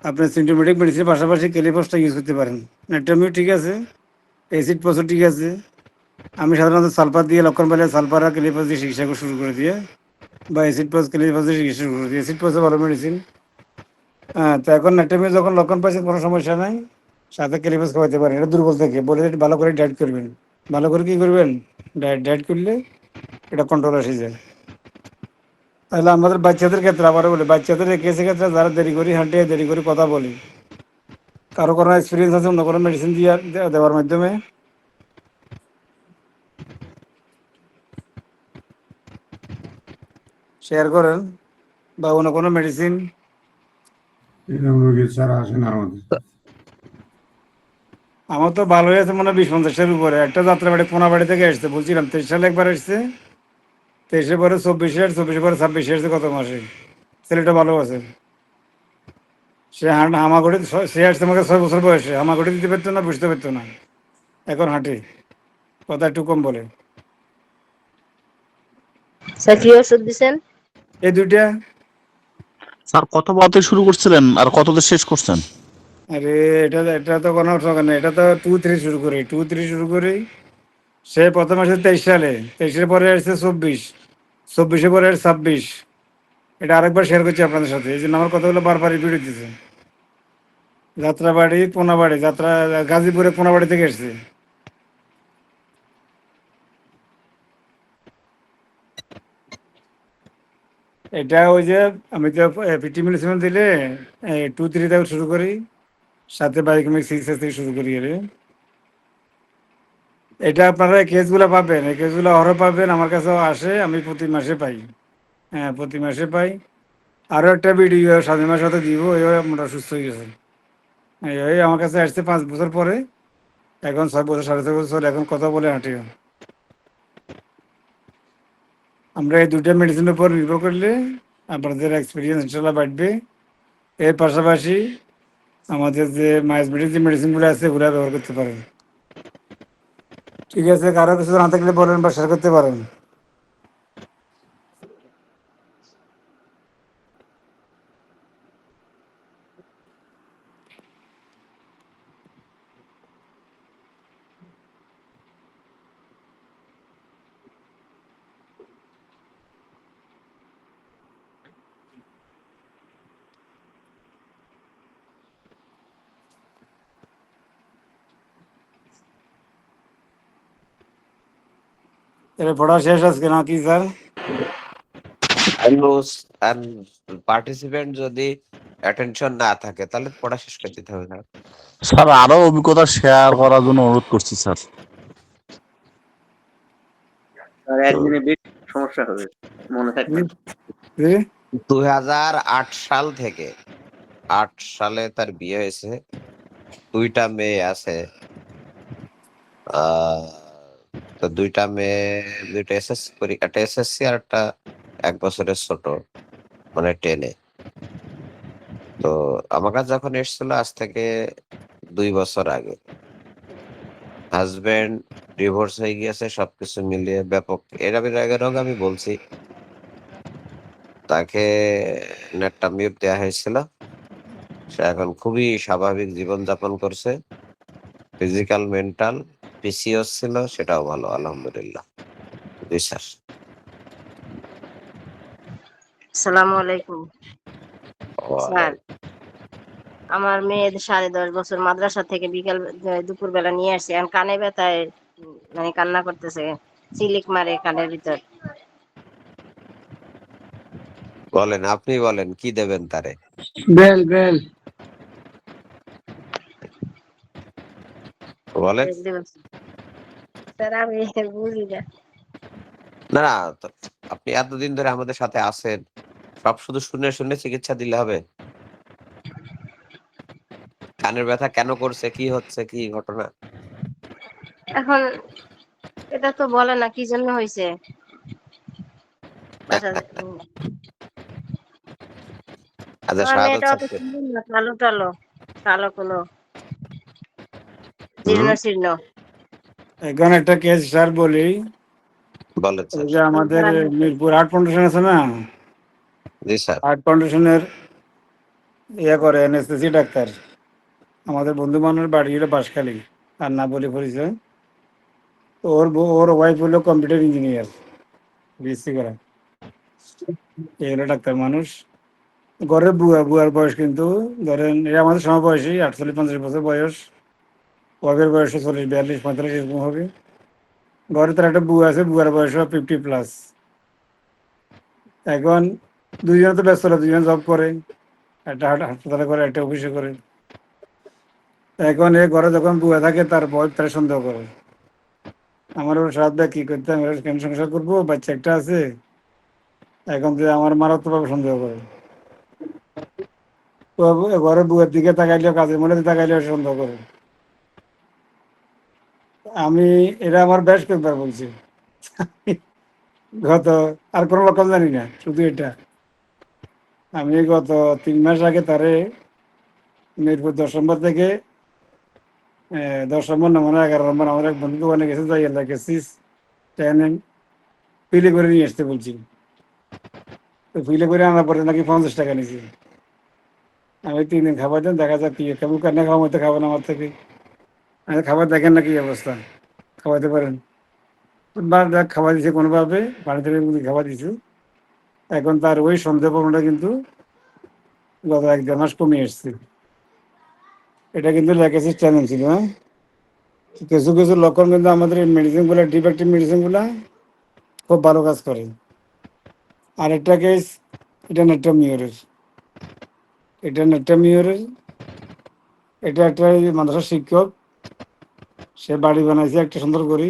আপনি সিমটোমেটিক মেডিসিনের পাশাপাশি ক্যালিফসটা ইউজ করতে পারেন। নেট্টামিউ ঠিক আছে, অ্যাসিড পসও ঠিক আছে। আমি সাধারণত সালফার দিয়ে, লক্ষণ পেলে সালফার আর ক্যালিফস দিয়ে চিকিৎসা শুরু করে দিয়ে, বা অ্যাসিড পস ক্যালিফস দিয়ে চিকিৎসা শুরু করে দিয়ে, অ্যাসিড পসও ভালো মেডিসিন। তো এখন নেট্টামিউ যখন লক্ষণ পাইছেন কোনো সমস্যা নাই, সাথে ক্যালিফস খাওয়াতে পারেন। এটা দুর্বল থেকে বলে ভালো করে ডায়েট করবেন। ভালো করে কী করবেন, ডায়েট করলে এটা কন্ট্রোল আসে যায়। তাহলে আমাদের বাচ্চাদের ক্ষেত্রে আবার বলি, বাচ্চাদের এই কেসের ক্ষেত্রে যারা দেরি করে হাঁটে, দেরি করে কথা বলি, কারো কোনো এক্সপিরিয়েন্স আছে অন্য কোনো মেডিসিন দিয়ে দেওয়ার মাধ্যমে? শেয়ার করেন, বা অন্য কোনো মেডিসিন? এরকম রোগী ছাড়া আসে না আমাদের। আমার তো ভালোই আছে মনে হয় 20-50-এর উপরে। একটা যাত্রাবাড়ি কোনাবাড়ি থেকে এসছে, বলছিলাম 23 সালে একবার এসছে, 23-এ পরে 24-এ, 24-এ পরে 26-এ এসছে গত মাসে। ছেলেটা ভালো আছে। সে হামাগুড়ি, সে আসছে আমাকে 6 বছর বয়সে, হামাগুড়ি দিতে পারতো না, বুঝতে পারতো না, এখন হাঁটে, কথা একটু কম বলে। স্যার কি ওষুধ দিছেন? এই দুইটা। স্যার কত বলতে শুরু করছিলেন আর কততে শেষ করছেন? আরে এটা এটা তো কোনো সমস্যা নেই, এটা তো 2-3 শুরু করি, 2-3 শুরু করি। সে প্রথম আসছে 23 সালে, 23-এর পরে আসছে 24, 24-এ পরে 26। এটা আরেকবার শেয়ার করছি আপনাদের সাথে, এই জন্য আমার কথাগুলো বারবার রিপিট হইতেছে। যাত্রাবাড়ি পোনাবাড়ি, গাজীপুরে পোনাবাড়ি থেকে এসছে। এটা ওই যে আমি তো 50 মিলিসিমেন্ট দিলে 2-3 থেকে শুরু করি, সাথে বায়োকেমিক 6 থেকে শুরু করি। এটা আপনারা এই কেসগুলো পাবেন, এই কেসগুলো আরও পাবেন, আমার কাছেও আসে, আমি প্রতি মাসে পাই। হ্যাঁ, প্রতি মাসে পাই। আরও একটা ভিডিও স্বাধীন সাথে দিব, এইভাবে আমরা সুস্থ হয়ে গেছে। এই আমার কাছে আসছে 5 বছর পরে, এখন 6 বছর, 6.5 বছর, এখন কথা বলে হাঁটিও। আমরা এই দুটো মেডিসিনের উপর নির্ভর করলে আপনাদের এক্সপিরিয়েন্স ইনশাল্লাহ বাড়বে। এর পাশাপাশি আমাদের যে মাইজমেটিক যে মেডিসিনগুলো আছে ওগুলো ব্যবহার করতে পারেন। ঠিক আছে, কারো কিছু না থাকলে বলেন বা শেয়ার করতে পারেন। এর পড়া শেষ আজকে নাকি স্যার? পার্টিসিপেন্ট যদি অ্যাটেনশন না থাকে তাহলে পড়া শেষ করে দিতে হবে না। স্যার আরো অভিজ্ঞতা শেয়ার করার জন্য অনুরোধ করছি স্যার। আর একদিনে বেশি সমস্যা হবে, মনে থাকবে। 2008 সাল থেকে 8 সালে তার বিয়ে হয়েছে, 2টা মেয়ে আছে। তো 2টা মেয়ে, 2টা এসএসসি পরীক্ষা, একটা এসএসসি আর একটা 1 বছরের ছোট, মানে 10-এ। তো আমার কাছে যখন এসেছিল আজ থেকে 2 বছর আগে, হাজবেন্ড ডিভোর্স হয়ে গিয়েছে, সবকিছু মিলিয়ে ব্যাপক এর রোগ আমি বলছি। তাকে নেটটা মিউট দেওয়া হয়েছিল, সে এখন খুবই স্বাভাবিক জীবনযাপন করছে। ফিজিক্যাল মেন্টাল পিসিওস ছিল, সেটাও ভালো আলহামদুলিল্লাহ। জি স্যার। আসসালামু আলাইকুম স্যার। আমার মেয়ে 10.5 বছর মাদ্রাসা থেকে দুপুর বেলা নিয়ে আসছে, এখন কানে ব্যথায় মানে কান্না করতেছে, চিলিক মারে কানের ভিতর। বলেন, আপনি বলেন কি দেবেন তারে? বেল বেল বলেন। স্যার আমি বুঝি না। না না, আপনি এতদিন ধরে আমাদের সাথে আছেন, সব শুধু শুনে শুনে চিকিৎসা দিলে হবে? কানের ব্যথা কেন করছে, কি হচ্ছে, কি ঘটনা? এখন এটা তো বলে না কি জন্য হয়েছে। আচ্ছা, আমার শাহাদাত মেয়েটা অত স্যার, সুন্দর না, কালো টালো, কালো কোনো জীর্ণ শীর্ণ। এখন একটা কেস স্যার বলি, বলেন ওই স্যার। যে আমাদের মিরপুর হার্ট ফাউন্ডেশন আছে না, জি স্যার। হার্ট ফাউন্ডেশনের করে এনএসসি ডাক্তার, আমাদের বন্ধু বান্ধবের বাড়ি হলো বাঁশখালী, আর না বলে পরিচয়। তো ওর ওয়াইফ হলো কম্পিউটার ইঞ্জিনিয়ার, বিএসসি করা। এই হলো ডাক্তার মানুষ। ঘরের বুয়ার বয়স কিন্তু ধরেন এরা আমাদের সমবয়সী, 48-50 বছর বয়স। ওয়াইফের বয়স 40-42-45 এরকম হবে। ঘরে তার একটা বুয়া আছে, বুয়ার বয়স 50+। এখন দুজনে তো ব্যস্ত না, দুজনে জব করে, একটা হাসপাতালে করে, একটা অফিসে করে। এখন এ ঘরে যখন বুয়া থাকে তার বয় তারা সন্দেহ করে, আমার ওর সাথে কি করতে, আমি কেন সংসার করবো, বাচ্চা একটা আছে। এখন যে আমার মারাত্মকভাবে সন্দেহ করে, তো ঘরে বুয়ের দিকে তাকাইলেও, কাজের মধ্যে তাকাইলেও সন্দেহ করে। আমি এটা আমার বেশ কয়েকবার বলছি। গত আর কোনো রকম জানি না, শুধু এটা। আমি গত 3 মাস আগে তারে মিরপুর 10 নম্বর থেকে 10 নম্বর না মানে 11 নম্বর আমার এক বন্ধু দোকানে গেছে, যাই আল্লাহ গেছিস ট্রেনে ফিলে করে নিয়ে আসতে বলছি। তো ফিলে করে আনার পরে নাকি 50 টাকা নিয়েছি। আমি 3 দিন খাবার দেন, দেখা যাক কি কেমন কেন খাওয়া মতো খাবেন আমার থেকে। আমি খাবার দেখেন না কি অবস্থা, খাওয়াতে পারেন। দেখ খাবার দিছে কোনোভাবে, বাড়ি থেকে খাবার দিছে। এখন তার ওই সন্দেহ প্রবণতা কিন্তু গত 1-1.5 মাস কমে এসছে। এটা কিন্তু লেগেসিস চ্যালেঞ্জ ছিল। হ্যাঁ, কিছু কিছু লক্ষণ কিন্তু আমাদের এই মেডিসিনগুলো, ডিফেক্টিভ মেডিসিনগুলো খুব ভালো কাজ করে। আরেকটা কেস, এটা নেট্রামিওরের, এটা নেট্রামিওরের, এটা একটা মাদ্রাসার শিক্ষক, সে বাড়ি বানাইছে একটা সুন্দর করি,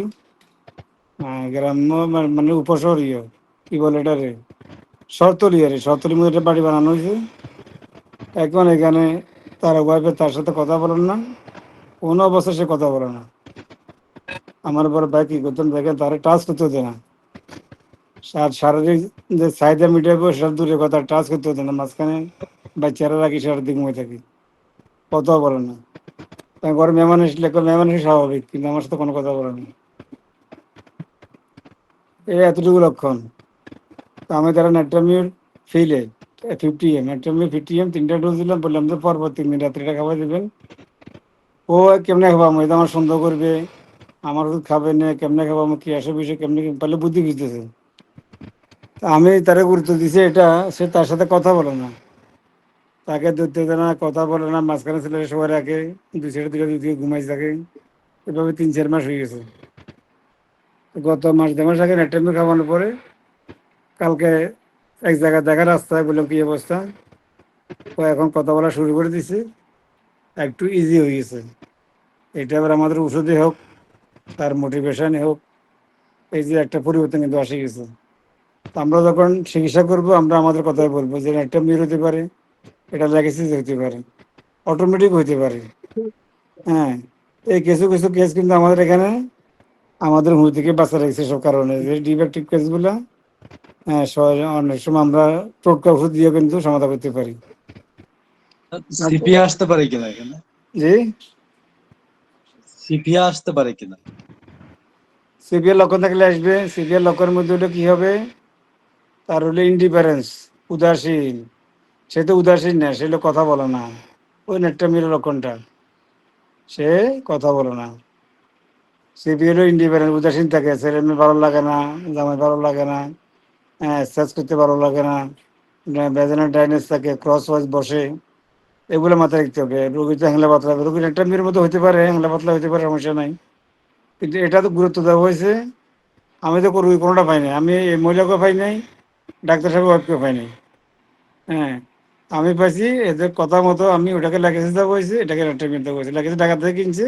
গ্রাম্য মানে উপশহরীয়, কি বলে এটা রে, শহরতলি রে, শহরতলির মধ্যে একটা বাড়ি বানানো হয়েছে। এখন এখানে তার ওয়াইফে তার সাথে কথা বলেন না, কোনো অবস্থায় সে কথা বলে না। আমার বড় ভাই কি করতেন দেখেন, তারা টাচ করতে হতো না, শারীরিক যে চাহিদা মিটাবো সেটা দূরের কথা, টাচ করতে হতো না। মাঝখানে বাচ্চারা রাখি সেটার দিক মনে থাকি, কথাও বলে না। ঘরে মেহমান এসলে মেহমান এসে স্বাভাবিক, কিন্তু আমার সাথে কোনো কথা বলে না। এই এতটুকু লক্ষণ। তো আমি তারা নেট্রামিউর ফিলে 50 ml, নেট্রামিউর 50 ml 3টা ডোজ দিলাম, বললাম যে পরপর 3 দিন রাত্রিটা খাবার দেবেন। ও কেমনে খাবো, আমি আমার সন্দেহ করবে, আমার ওষুধ খাবে না, কেমনে খাবো, আমার কি আসে বিষয় কেমনে, পারলে বুদ্ধি বুঝতেছে। আমি তারে গুরুত্ব দিছি এটা, সে তার সাথে কথা বলে না, তাকে ধরতে দেয় না, কথা বলে না, মাঝখানে ছেলে সবাই রাখে, 2 সাইডে 2 দিকে ঘুমাইছে থাকে। এভাবে 3-4 মাস হয়ে গেছে। গত মাস 2 মাস আগে নেট্রামিউর খাওয়ানোর পরে কালকে এক জায়গায় দেখা, রাস্তায় বললাম কি অবস্থা, ও এখন কথা বলা শুরু করে দিছে, একটু ইজি হয়ে গেছে। এটা আবার আমাদের ওষুধে হোক, তার মোটিভেশনে হোক, এই যে একটা পরিবর্তন কিন্তু আসে গেছে। তো আমরা যখন চিকিৎসা করবো, আমরা আমাদের কথাই বলবো যে একটা মির হতে পারে, এটা লেগেসিস হতে পারে, অটোমেটিক হতে পারে। হ্যাঁ, এই কিছু কিছু কেস কিন্তু আমাদের এখানে আমাদের হুঁ থেকে বাঁচা রেখেছে সব কারণে, যে ডিফেক্টিভ কেসগুলো হ্যাঁ অনেক সময় আমরা টোটকা ওষুধ দিয়ে কিন্তু সমাধান করতে পারি। সিপিয়া আসতে পারে কিনা এখানে, জি, সিপিয়া আসতে পারে কিনা? সিভিয়ার লক্ষণ থাকলে আসবে। সিভিয়ার লক্ষণের মধ্যে ওটা কি হবে, তার হলো ইন্ডিফারেন্স, উদাসীন। সে তো উদাসীন না, সে হলো কথা বলে না, ওই নেট্রামিওর লক্ষণটা, সে কথা বলে না। সিভিয়ারও ইন্ডিফারেন্স, উদাসীন থাকে, ছেলে মেয়ে ভালো লাগে না, জামাই ভালো লাগে না, হ্যাঁ স্ট্রেচ করতে ভালো লাগে না, ভেজানাল ড্রাইনেস থাকে, ক্রস ওয়াইজ বসে, এগুলো মাথায় রাখতে হবে। রোগী তো হ্যাংলা পাতলা হবে, রোগী নেট্রামিওর মধ্যে হতে পারে, হ্যাংলা পাতলা হতে পারে, সমস্যা নাই। কিন্তু এটা তো গুরুত্ব দেওয়া হয়েছে, আমি তো রোগী কোনোটা পাই নাই, আমি এই মহিলাকেও পাই নাই, ডাক্তার সাহেব ওয়াইফকেও পাই নাই। হ্যাঁ, আমি পাইছি এদের কথা মতো, আমি ওটাকে লাগিয়েছে দেওয়া হয়েছে, এটাকে নেট্রামিওর দেওয়া হয়েছে, লাগিয়েছে টাকা থেকে কিনছে,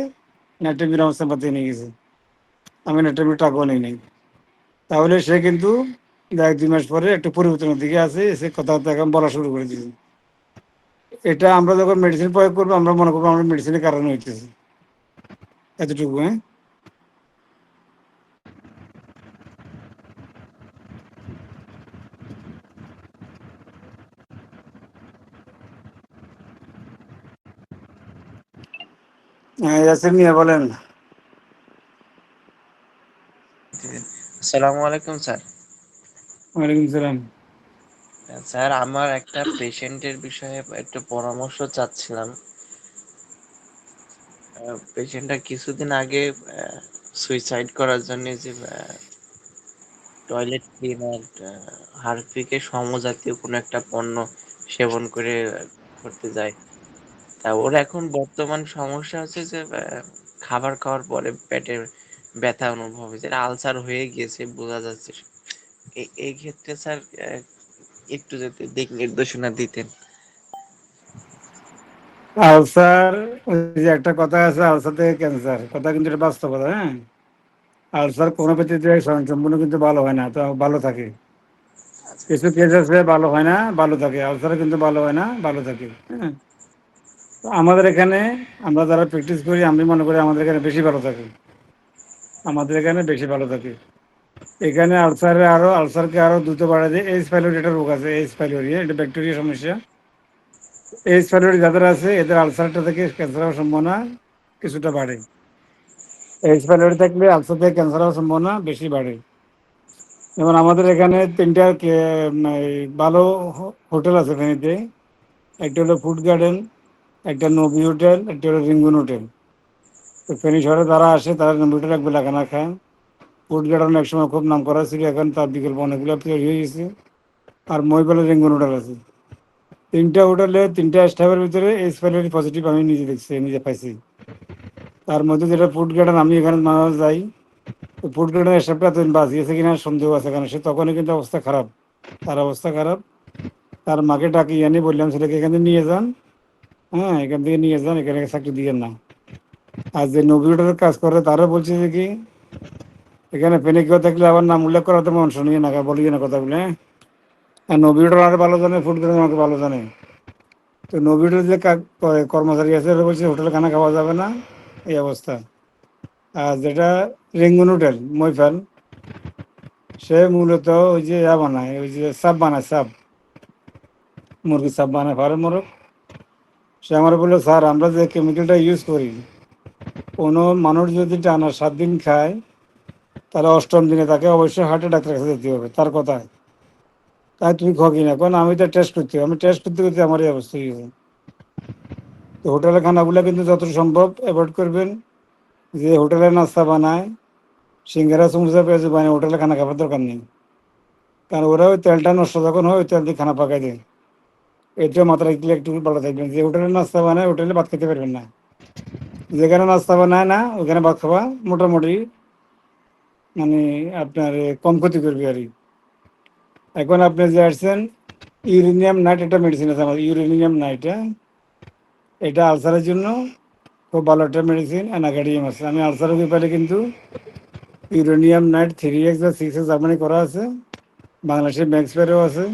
নেট্রামিওর অবস্থা পাতি নিয়ে গেছে, আমি নেট্রামিওর টাকাও নেই নাই। তাহলে সে কিন্তু 1-2 মাস পরে একটু পরিবর্তনের দিকে আছে, সে কথাবার্তা এখন বলা শুরু করে দিয়েছে। এটা আমরা যখন মেডিসিন প্রয়োগ করবো, আমরা মনে করবো আমরা মেডিসিনের কারণে হইতেছে, এতটুকু। হ্যাঁ, ইয়াসির মিয়া বলেন। আসসালামু আলাইকুম স্যার। ওয়ালাইকুম সালাম। স্যার আমার একটা পেশেন্টের বিষয়ে একটু পরামর্শ চাচ্ছিলাম। পেশেন্টটা কিছুদিন আগে সুইসাইড করার জন্য যে টয়লেট ক্লিনার, হারপিকে সমজাতীয় কোনো একটা পণ্য সেবন করে করতে যায়। তা ওর এখন বর্তমান সমস্যা হচ্ছে যে খাবার খাওয়ার পরে পেটে ব্যথা অনুভব হয়েছে, আলসার হয়ে গিয়েছে বোঝা যাচ্ছে। এই ক্ষেত্রে স্যার একটু যদি দিক নির্দেশনা দিতেন। আলসার, ওই যে একটা কথা আছে, আলসার থেকে ক্যান্সার, কথা কিন্তু এটা বাস্তবতা। হ্যাঁ, আলসার কোনো ব্যক্তিতে সম্পূর্ণ কিন্তু ভালো হয় না, তো ভালো থাকে। কিছু কেস আছে ভালো হয় না, ভালো থাকে। আলসার কিন্তু ভালো হয় না, ভালো থাকে। হ্যাঁ, তো আমাদের এখানে আমরা যারা প্র্যাকটিস করি, আমি মনে করি আমাদের এখানে বেশি ভালো থাকে, আমাদের এখানে বেশি ভালো থাকে। এখানে আলসারকে আরো দ্রুত বাড়া যায়। এইচ পাইলরি একটা রোগ আছে, এইচ পাইলরি, এটা ব্যাকটেরিয়া সমস্যা। এইচ পাইলরি যাদের আছে এদের আলসারটা থেকে ক্যান্সার হওয়ার সম্ভাবনা কিছুটা বাড়ে। এইচ পাইলরি থাকলে আলসার থেকে ক্যান্সার হওয়ার সম্ভাবনা বেশি বাড়ে। যেমন আমাদের এখানে তিনটা এই ভালো হোটেল আছে ফেনীতে। একটা হলো ফুড গার্ডেন, একটা নবী হোটেল, একটা হলো রিঙ্গুন হোটেল। তো ফেনী শহরে যারা আসে তারা নবী হোটেল এক বেলা খানা খায়। ফুড গার্ডেন একসময় খুব নাম করা ছিল, এখন তার বিকল্প অনেকগুলো তৈরি হয়ে গেছে। আর মহিপালে রিঙ্গুন হোটেল আছে। তিনটা হোটেলে তিনটা স্টাফের ভিতরে এইচ পাইলরি পজিটিভ আমি নিজে দেখছি, নিজে পাইছি। তার মধ্যে যেটা ফুড গার্ডেন, আমি এখানে মাঝে মাঝে যাই, তো ফুড গার্ডেনের স্টাফটা তো বাঁচিয়েছে কিনা সন্দেহ আছে, কারণ সে তখনই কিন্তু অবস্থা খারাপ, তার অবস্থা খারাপ। তার মাকে ডাকি এনে বললাম ছেলেকে এখান থেকে নিয়ে যান, হ্যাঁ এখান থেকে নিয়ে যান, এখানে চাকরি দিয়েন না। আর যে নবী হোটেলের কাজ করে তারও বলছে যে কি এখানে ফেনে কেউ থাকলে আবার নাম উল্লেখ করা তো মানুষ নিয়ে না, বলি না কথাগুলো। হ্যাঁ, আর নবী হোটেল আমাকে ভালো জানে, ফুড গার্ডেন আমাকে ভালো জানে। তো নবী হোটেল যে কর্মচারী আছে ওরা বলছে হোটেলে খানা খাওয়া যাবে না, এই অবস্থা। আর যেটা রেঙ্গুন হোটেল মৈফাল, সে মূলত ওই যে বানায়, ওই যে সাপ বানায়, সাপ মুরগি সাপ বানায়, ফার্ম মোরগ। সে আমার বললো স্যার আমরা যে কেমিক্যালটা ইউজ করি, কোনো মানুষ যদি টানা 7 দিন খায় তাহলে 8ম দিনে তাকে অবশ্যই হার্টের ডাক্তার কাছে যেতে হবে, তার কথায়। তাই তুমি খাও কিনা, কারণ আমি তো টেস্ট করতে হবে, আমি টেস্ট করতে করতে আমার এই অবস্থা হয়েছে। তো হোটেলের খানাগুলো কিন্তু যত সম্ভব অ্যাভয়েড করবেন। যে হোটেলে নাস্তা বানায়, সিঙ্গারা সমুচা পেঁয়াজু বানায়, হোটেলে খানা খাবার দরকার নেই, কারণ ওরা ওই তেলটা নষ্ট যখন হয় ওই তেল দিয়ে খানা পাকাই দেয়। এটা মাথায় রাখলে একটু ভালো থাকবেন। যে হোটেলে নাস্তা বানায় হোটেলে ভাত খেতে পারবেন না, যেখানে নাস্তা বানায় না ওখানে ভাত খাওয়া মোটামুটি মানে আপনার কম ক্ষতি করবে আর কি। এখন আপনি যে আসছেন, ইউরেনিয়াম নাইট একটা মেডিসিন আছে আমার, ইউরেনিয়াম নাইট। এটা আলসারের জন্য খুব ভালো একটা মেডিসিন, অ্যানাকাডিয়াম আছে। আমি আলসার রোগী পেলে কিন্তু ইউরেনিয়াম নাইট 3x বা 6x জার্মানি করা আছে, বাংলাদেশে ম্যাক্সপেরও আছে।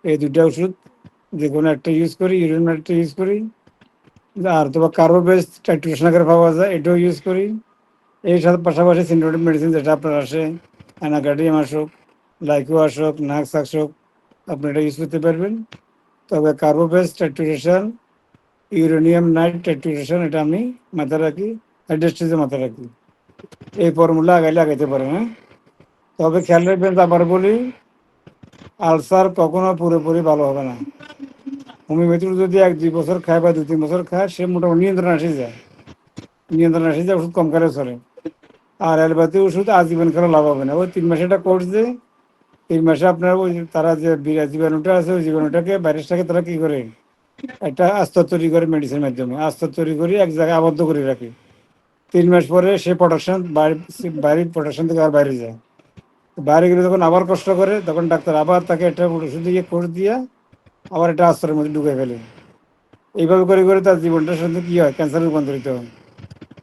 এই দুটা ওষুধ যে কোনো একটা ইউজ করি, ইউরেনিয়াম নাইটটা ইউজ করি। আর তোমার কার্বোবেস্ট টাইট্রেশন আকারে পাওয়া যায়, এটাও ইউজ করি। এই সাথে পাশাপাশি সিনথেটিক মেডিসিন যেটা আপনার আসে, অ্যানাকাডিয়াম আসুক, লাইকো আসুক, নাক্স আসুক, আপনি এটা ইউজ করতে পারবেন। তবে কার্বোবেস্ট টাইট্রেশন, ইউরেনিয়াম নাইট টাইট্রেশন এটা আমি মাথায় রাখি, হাইড্রেস্টিজে মাথায় রাখি। এই ফর্মুলা আগাইতে পারেন। হ্যাঁ, তবে খেয়াল রাখবেন, আবার বলি আলসার কখনো পুরোপুরি ভালো হবে না। হোমিওপ্যাথি যদি 1-2 বছর খায় বা 2-3 বছর খায়, সে মোটামুটি নিয়ন্ত্রণ আসে যায়, ওষুধ কম করে চলে। আর অ্যালোপ্যাথি ওষুধ আজীবন খেলে লাভ হবে না। ওই 3 মাসে একটা কোর্স দিয়ে 3 মাসে আপনার ওই তারা যে জীবাণুটা আছে ওই জীবাণুটাকে বাইরের থেকে তারা কি করে একটা আস্তর তৈরি করে, মেডিসিনের মাধ্যমে আস্তর তৈরি করে এক জায়গায় আবদ্ধ করে রাখে। 3 মাস পরে সে প্রোডাকশন বাইরের প্রোডাকশন থেকে আর বাইরে যায়। বাইরে গেলে যখন আবার কষ্ট করে তখন ডাক্তার আবার তাকে একটা ওষুধ দিয়ে কোর্স দিয়ে আবার এটা আস্তরের মধ্যে ঢুকে ফেলে। এইভাবে করে করে তার জীবনটার সাথে কি হয়, ক্যান্সারে রূপান্তরিত হয়।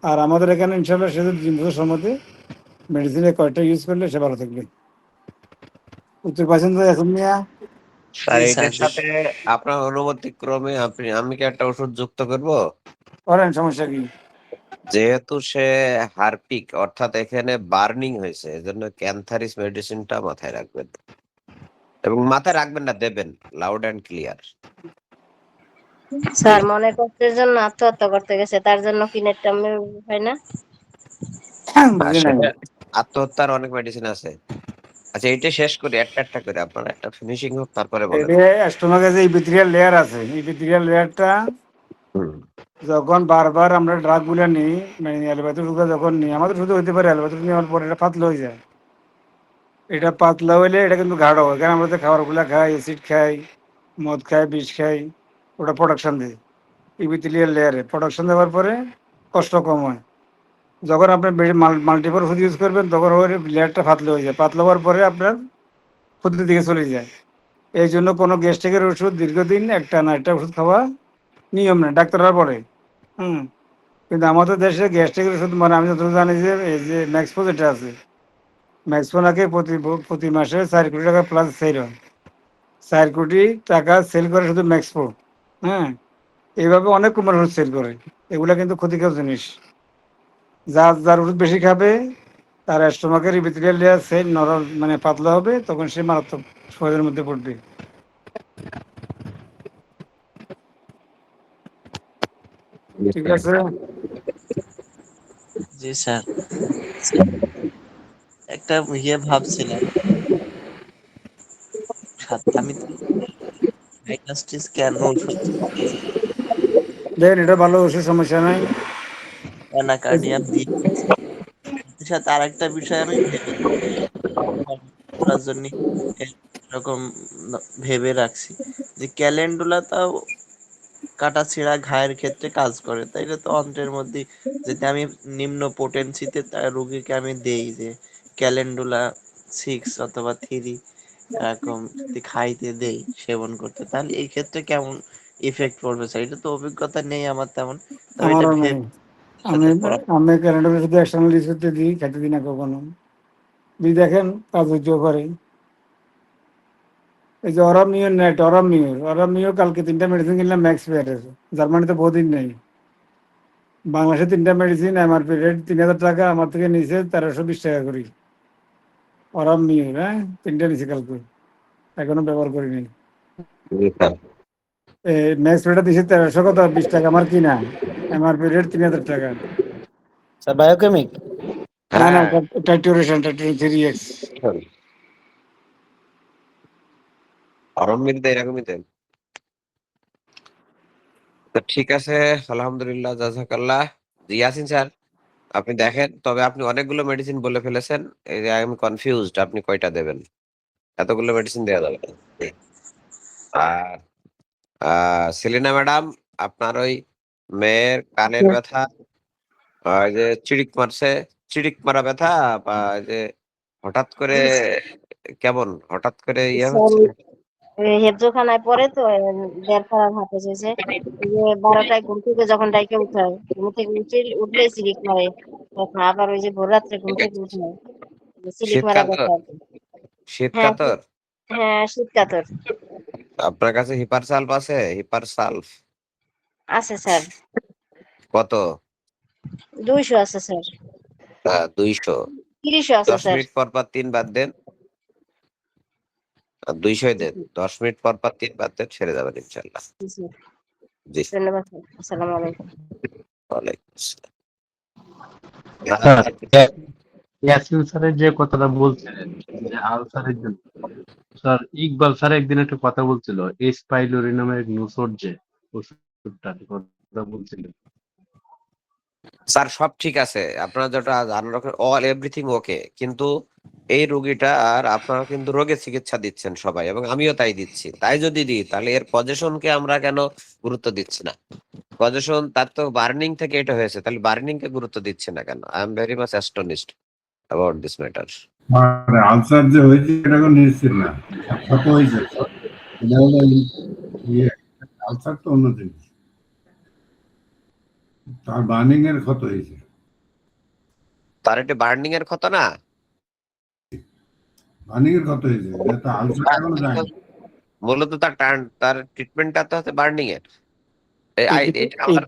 আর আমাদের এখানে ইনশাল্লাহ সে 3 বছর সম্বন্ধে মেডিসিনের কয়েকটা ইউজ করলে সে ভালো থাকবে। উত্তর পাচ্ছেন তো এখন মিয়া? স্যার জি স্যার, এটার সাথে আপনার অনুমতি ক্রমে আমি কি একটা ওষুধ যুক্ত করব? করেন, সমস্যা কি? যেহেতু সে হারপিক অর্থাৎ এখানে বার্নিং হয়েছে, এজন্য ক্যান্থারিস মেডিসিনটা মাথায় রাখবেন, এবং মাথায় রাখবেন না, দেবেন লাউড অ্যান্ড ক্লিয়ার। স্যার মনের কষ্টের জন্য আত্মহত্যা করতে গেছে, তার জন্য কি নেটটা হয় না? বুঝি নাই। আসলে আত্মহত্যার অনেক মেডিসিন আছে। আচ্ছা এইটা শেষ করি, একটা করে আপনার একটা ফিনিশিং হোক, তারপরে বলেন। স্টোমাকে যে ইপিথেলিয়াল লেয়ার আছে, ইপিথেলিয়াল লেয়ারটা হুম। যখন বারবার আমরা ড্রাগ গুলো নিই, মানে অ্যালোপ্যাথি ওষুধ যখন নিই, আমাদের শুধু হতে পারে অ্যালোপ্যাথি নেওয়ার পর এটা পাতলা হয়ে যায়। এটা পাতলা হইলে এটা কিন্তু গাঢ় হয়, কারণ আমরা যে খাবারগুলো খাই, অ্যাসিড খাই, মদ খাই, বিষ খাই, ওটা প্রোডাকশন দেয় ইপিথেলিয়াল লেয়ারে। প্রোডাকশন দেওয়ার পরে কষ্ট কম হয়। যখন আপনি মাল্টিপল ওষুধ ইউজ করবেন তখন ওই লেয়ারটা পাতলা হয়ে যায়, পাতলা হওয়ার পরে আপনার ক্ষতির দিকে চলে যায়। এই জন্য কোনো গ্যাস্ট্রিকের ওষুধ দীর্ঘদিন একটা না একটা ওষুধ খাওয়া নিয়ম না, ডাক্তাররা বলে। হুম। কিন্তু আমাদের দেশে গ্যাস্ট্রিকের ওষুধ মানে আমি যতটুকু জানি যে এই যে ম্যাক্সপো যেটা আছে, ম্যাক্সপো নাকি প্রতি মাসে 4 কোটি টাকা প্লাস সেল হয়। 4 কোটি টাকা সেল করে শুধু ম্যাক্সপো। হ্যাঁ, এইভাবে অনেক কোম্পানির ওষুধ সেল করে। এগুলা কিন্তু ক্ষতিকর জিনিস। যার ওষুধ বেশি খাবে তার স্টোমাকের ইপিথেলিয়াল লেয়ার সেল নরম মানে পাতলা হবে, তখন সে মারাত্মক শরীরের মধ্যে পড়বে। ঠিক আছে। জি স্যার, একটা ভাবছিলাম, আমি তো ডায়াগনস্টিস কেন ওষুধ দেখেন এটা ভালো ওষুধ, সমস্যা নাই। অ্যানাকার্ডিয়াম দিয়ে সাথে আর একটা বিষয় আমি করার জন্য এরকম ভেবে রাখছি যে ক্যালেন্ডুলাটাও কাটা ছিঁড়া ঘায়ের ক্ষেত্রে কাজ করে, তাইলে তো অন্ত্রের মধ্যে যদি আমি নিম্ন পোটেন্সিতে রোগীকে আমি দেই যে ক্যালেন্ডুলা 6 অথবা 3 এরকম যদি খাইতে দেই সেবন করতে, তাহলে এই ক্ষেত্রে কেমন ইফেক্ট পড়বে স্যার? এটা তো অভিজ্ঞতা নেই আমার তেমন, তবে এটা আমারও নেই। ভেবে আমি সাথে পড়া। আমি ক্যালেন্ডারে শুধু এক্সটার্নাল ইস্যুতে দিই, খেতে দিই না কখনো। দিই দেখেন কাজ হইতেও পারে। এই যে অরামিও কালকে 3টা মেডিসিন কিনলাম ম্যাক্স পেয়ারের, জার্মানিতে বহুদিন নেই। বাংলাদেশে 3টা মেডিসিন এমআরপি রেট 3,000 টাকা, আমার থেকে নিচে 1320 টাকা করি। অরামিও, হ্যাঁ, 3টা নিচে কালকে, এখনো ব্যবহার করিনি। ম্যাক্স পেয়ারটা দিয়েছে 1320 টাকা, আমার কিনা এমআরপি রেট 3,000 টাকা। Sir biochemic. না না, হ্যাঁ, টাইটোরেশন 3x। অরণ্যের এরকমই দেন। তো ঠিক আছে, আলহামদুলিল্লাহ, জাযাকাল্লাহ। জি ইয়াসিন স্যার, আপনি দেখেন, তবে আপনি অনেকগুলো মেডিসিন বলে ফেলেছেন। এই যে আই এম কনফিউজড, আপনি কয়টা দেবেন? এতগুলো মেডিসিন দেওয়া যাবে না। আর সেলিনা ম্যাডাম, আপনার ওই মেয়ের কানের ব্যথা, ওই যে চিড়িক মারা ব্যথা, বা ওই যে হঠাৎ করে হঠাৎ করে ইয়ে হচ্ছে। হেফজোখানায় পড়ে তো দেড় খারাপ হাতে এসেছে। এই যে 12টায় ঘুম থেকে যখন ডাইকে উঠায়, ঘুম থেকে উঠলেই সিলিক মারে ব্যথা, আবার ওই যে ভোর রাত্রে ঘুম থেকে উঠায় সিলিক শীত মারা কাতর, ব্যথা আর কি। শীত হ্যাঁ কাতর। হ্যাঁ, শীত কাতর আপনার কাছে হিপারসালফ আছে? হিপারসালফ আছে স্যার, কত? 200 আছে স্যার, 200। 30 আছে 10 স্যার। মিনিট পর পর 3 বার দেন। 200 দেন, 10 মিনিট পর পর 3 বার দেন, সেরে যাবেন ইনশাল্লাহ। জি স্যার, জি, ধন্যবাদ স্যার। আসসালামু আলাইকুম। ওয়ালাইকুম আসসালাম। স্যার, ইয়াসিন স্যারের যে কথাটা বলছিলেন যে আলসারের জন্য, স্যার ইকবাল স্যার একদিন একটা কথা বলছিল, এস পাইলোরি নামের এক নুসর যে ওষুধটা কথা বলছিলেন। স্যার সব ঠিক আছে, আপনারা যেটা জানার অল এভরিথিং ওকে, কিন্তু এই রোগীটা আর আপনারা কিন্তু রোগের চিকিৎসা দিচ্ছেন সবাই, এবং আমিও তাই দিচ্ছি। তাই যদি দিই, তাহলে এর পজেশনকে আমরা কেন গুরুত্ব দিচ্ছি না? পজেশন তার তো বার্নিং থেকে এটা হয়েছে, তাহলে বার্নিং কে গুরুত্ব দিচ্ছে না কেন? I am very much astonished about this matter. Ulcer যে হয়েছে এটা কোনো নিশ্চিত না, কত হয়েছে এটা হলো ইয়ে, আলসার তো অন্য জিনিস, তার বার্নিং এর ক্ষত হয়েছে। তার এটা বার্নিং এর ক্ষত না, বার্নিং এর ক্ষত হয়েছে, এটা তো আলসার এখনো যায় না। মূলত তার ট্রিটমেন্টটা তো হচ্ছে বার্নিং এর। আমার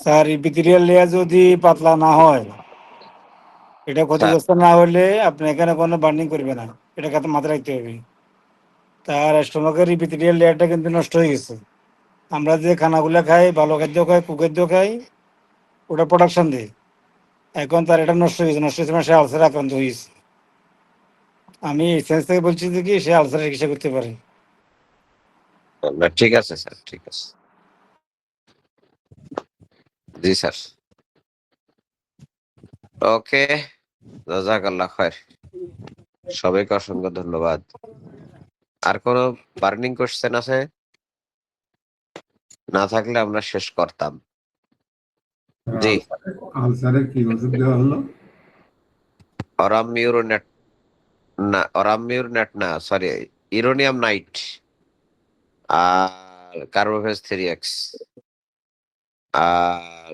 স্যার ইপিথেলিয়াল লেয়ার যদি পাতলা না হয়, এটা ক্ষতিগ্রস্ত না হলে আপনি এখানে কোনো বার্নিং করবে না, এটা কথা মাথায় রাখতে হবে। তার স্টোমাকের ইপিথেলিয়াল লেয়ারটা কিন্তু নষ্ট হয়ে গেছে। আমরা যে খানাগুলো খাই, ভালো খাদ্য খাই, কুখাদ্য খাই, ওটা প্রোডাকশন দেয়। এখন তার এটা নষ্ট হয়ে গেছে, নষ্ট হয়েছে মানে সে আলসারে আক্রান্ত হয়েছে। আমি এই সেন্স থেকে বলছি যে কি সে আলসারের চিকিৎসা করতে পারে। ঠিক আছে স্যার, ঠিক আছে। জি স্যার, ওকে, জাযাকাল্লাহ খায়ের। সবাইকে অসংখ্য ধন্যবাদ। আর কোনো বার্নিং কোশ্চেন আছে? না থাকলে আমরা শেষ করতাম। জি, আলসারের কি ওষুধ দেওয়া হলো? অরামিউরনেট না, সরি, ইরোনিয়াম নাইট। আর কার্বোভেজ 3x, আর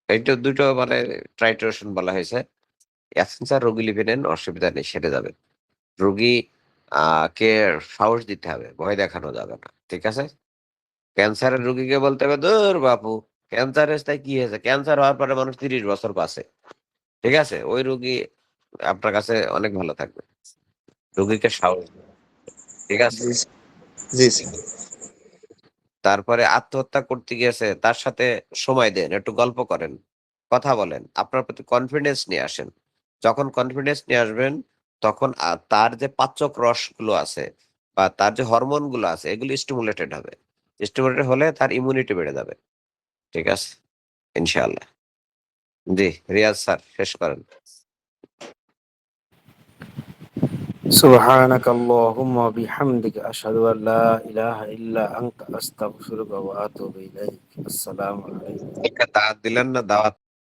এইটা দুটো মানে ট্রাইটোশন বলা হয়েছে। স্যার রোগী লিখে নেন, অসুবিধা নেই, সেরে যাবে। রোগী কে সাহস দিতে হবে, ভয় দেখানো যাবে না, ঠিক আছে? ক্যান্সারের রোগীকে বলতে হবে দূর বাপু, ক্যান্সার হয়েছে তাই কি হয়েছে, ক্যান্সার হওয়ার পরে মানুষ 30 বছর বাঁচে, ঠিক আছে? ওই রোগী আপনার কাছে অনেক ভালো থাকবে। রোগীকে সাহস দিন, ঠিক আছে? জি স্যার। তারপরে আত্মহত্যা করতে গিয়েছে, তার সাথে সময় দেন, একটু গল্প করেন, কথা বলেন, আপনার প্রতি কনফিডেন্স নিয়ে আসেন। যখন কনফিডেন্স নিয়ে আসবেন, তখন তার যে পাচক রসগুলো আছে বা তার যে হরমোন গুলো আছে, এগুলো স্টিমুলেটেড হবে। স্টিমুলেটেড হলে তার ইমিউনিটি বেড়ে যাবে, ঠিক আছে? ইনশাআল্লাহ। জি রিয়াজ স্যার শেষ করেন। سبحانك اللهم وبحمدك أشهد أن لا إله إلا أنت أستغفرك وأتوب إليك السلام عليكم দাওয়াত দিলেন না? দাওয়াত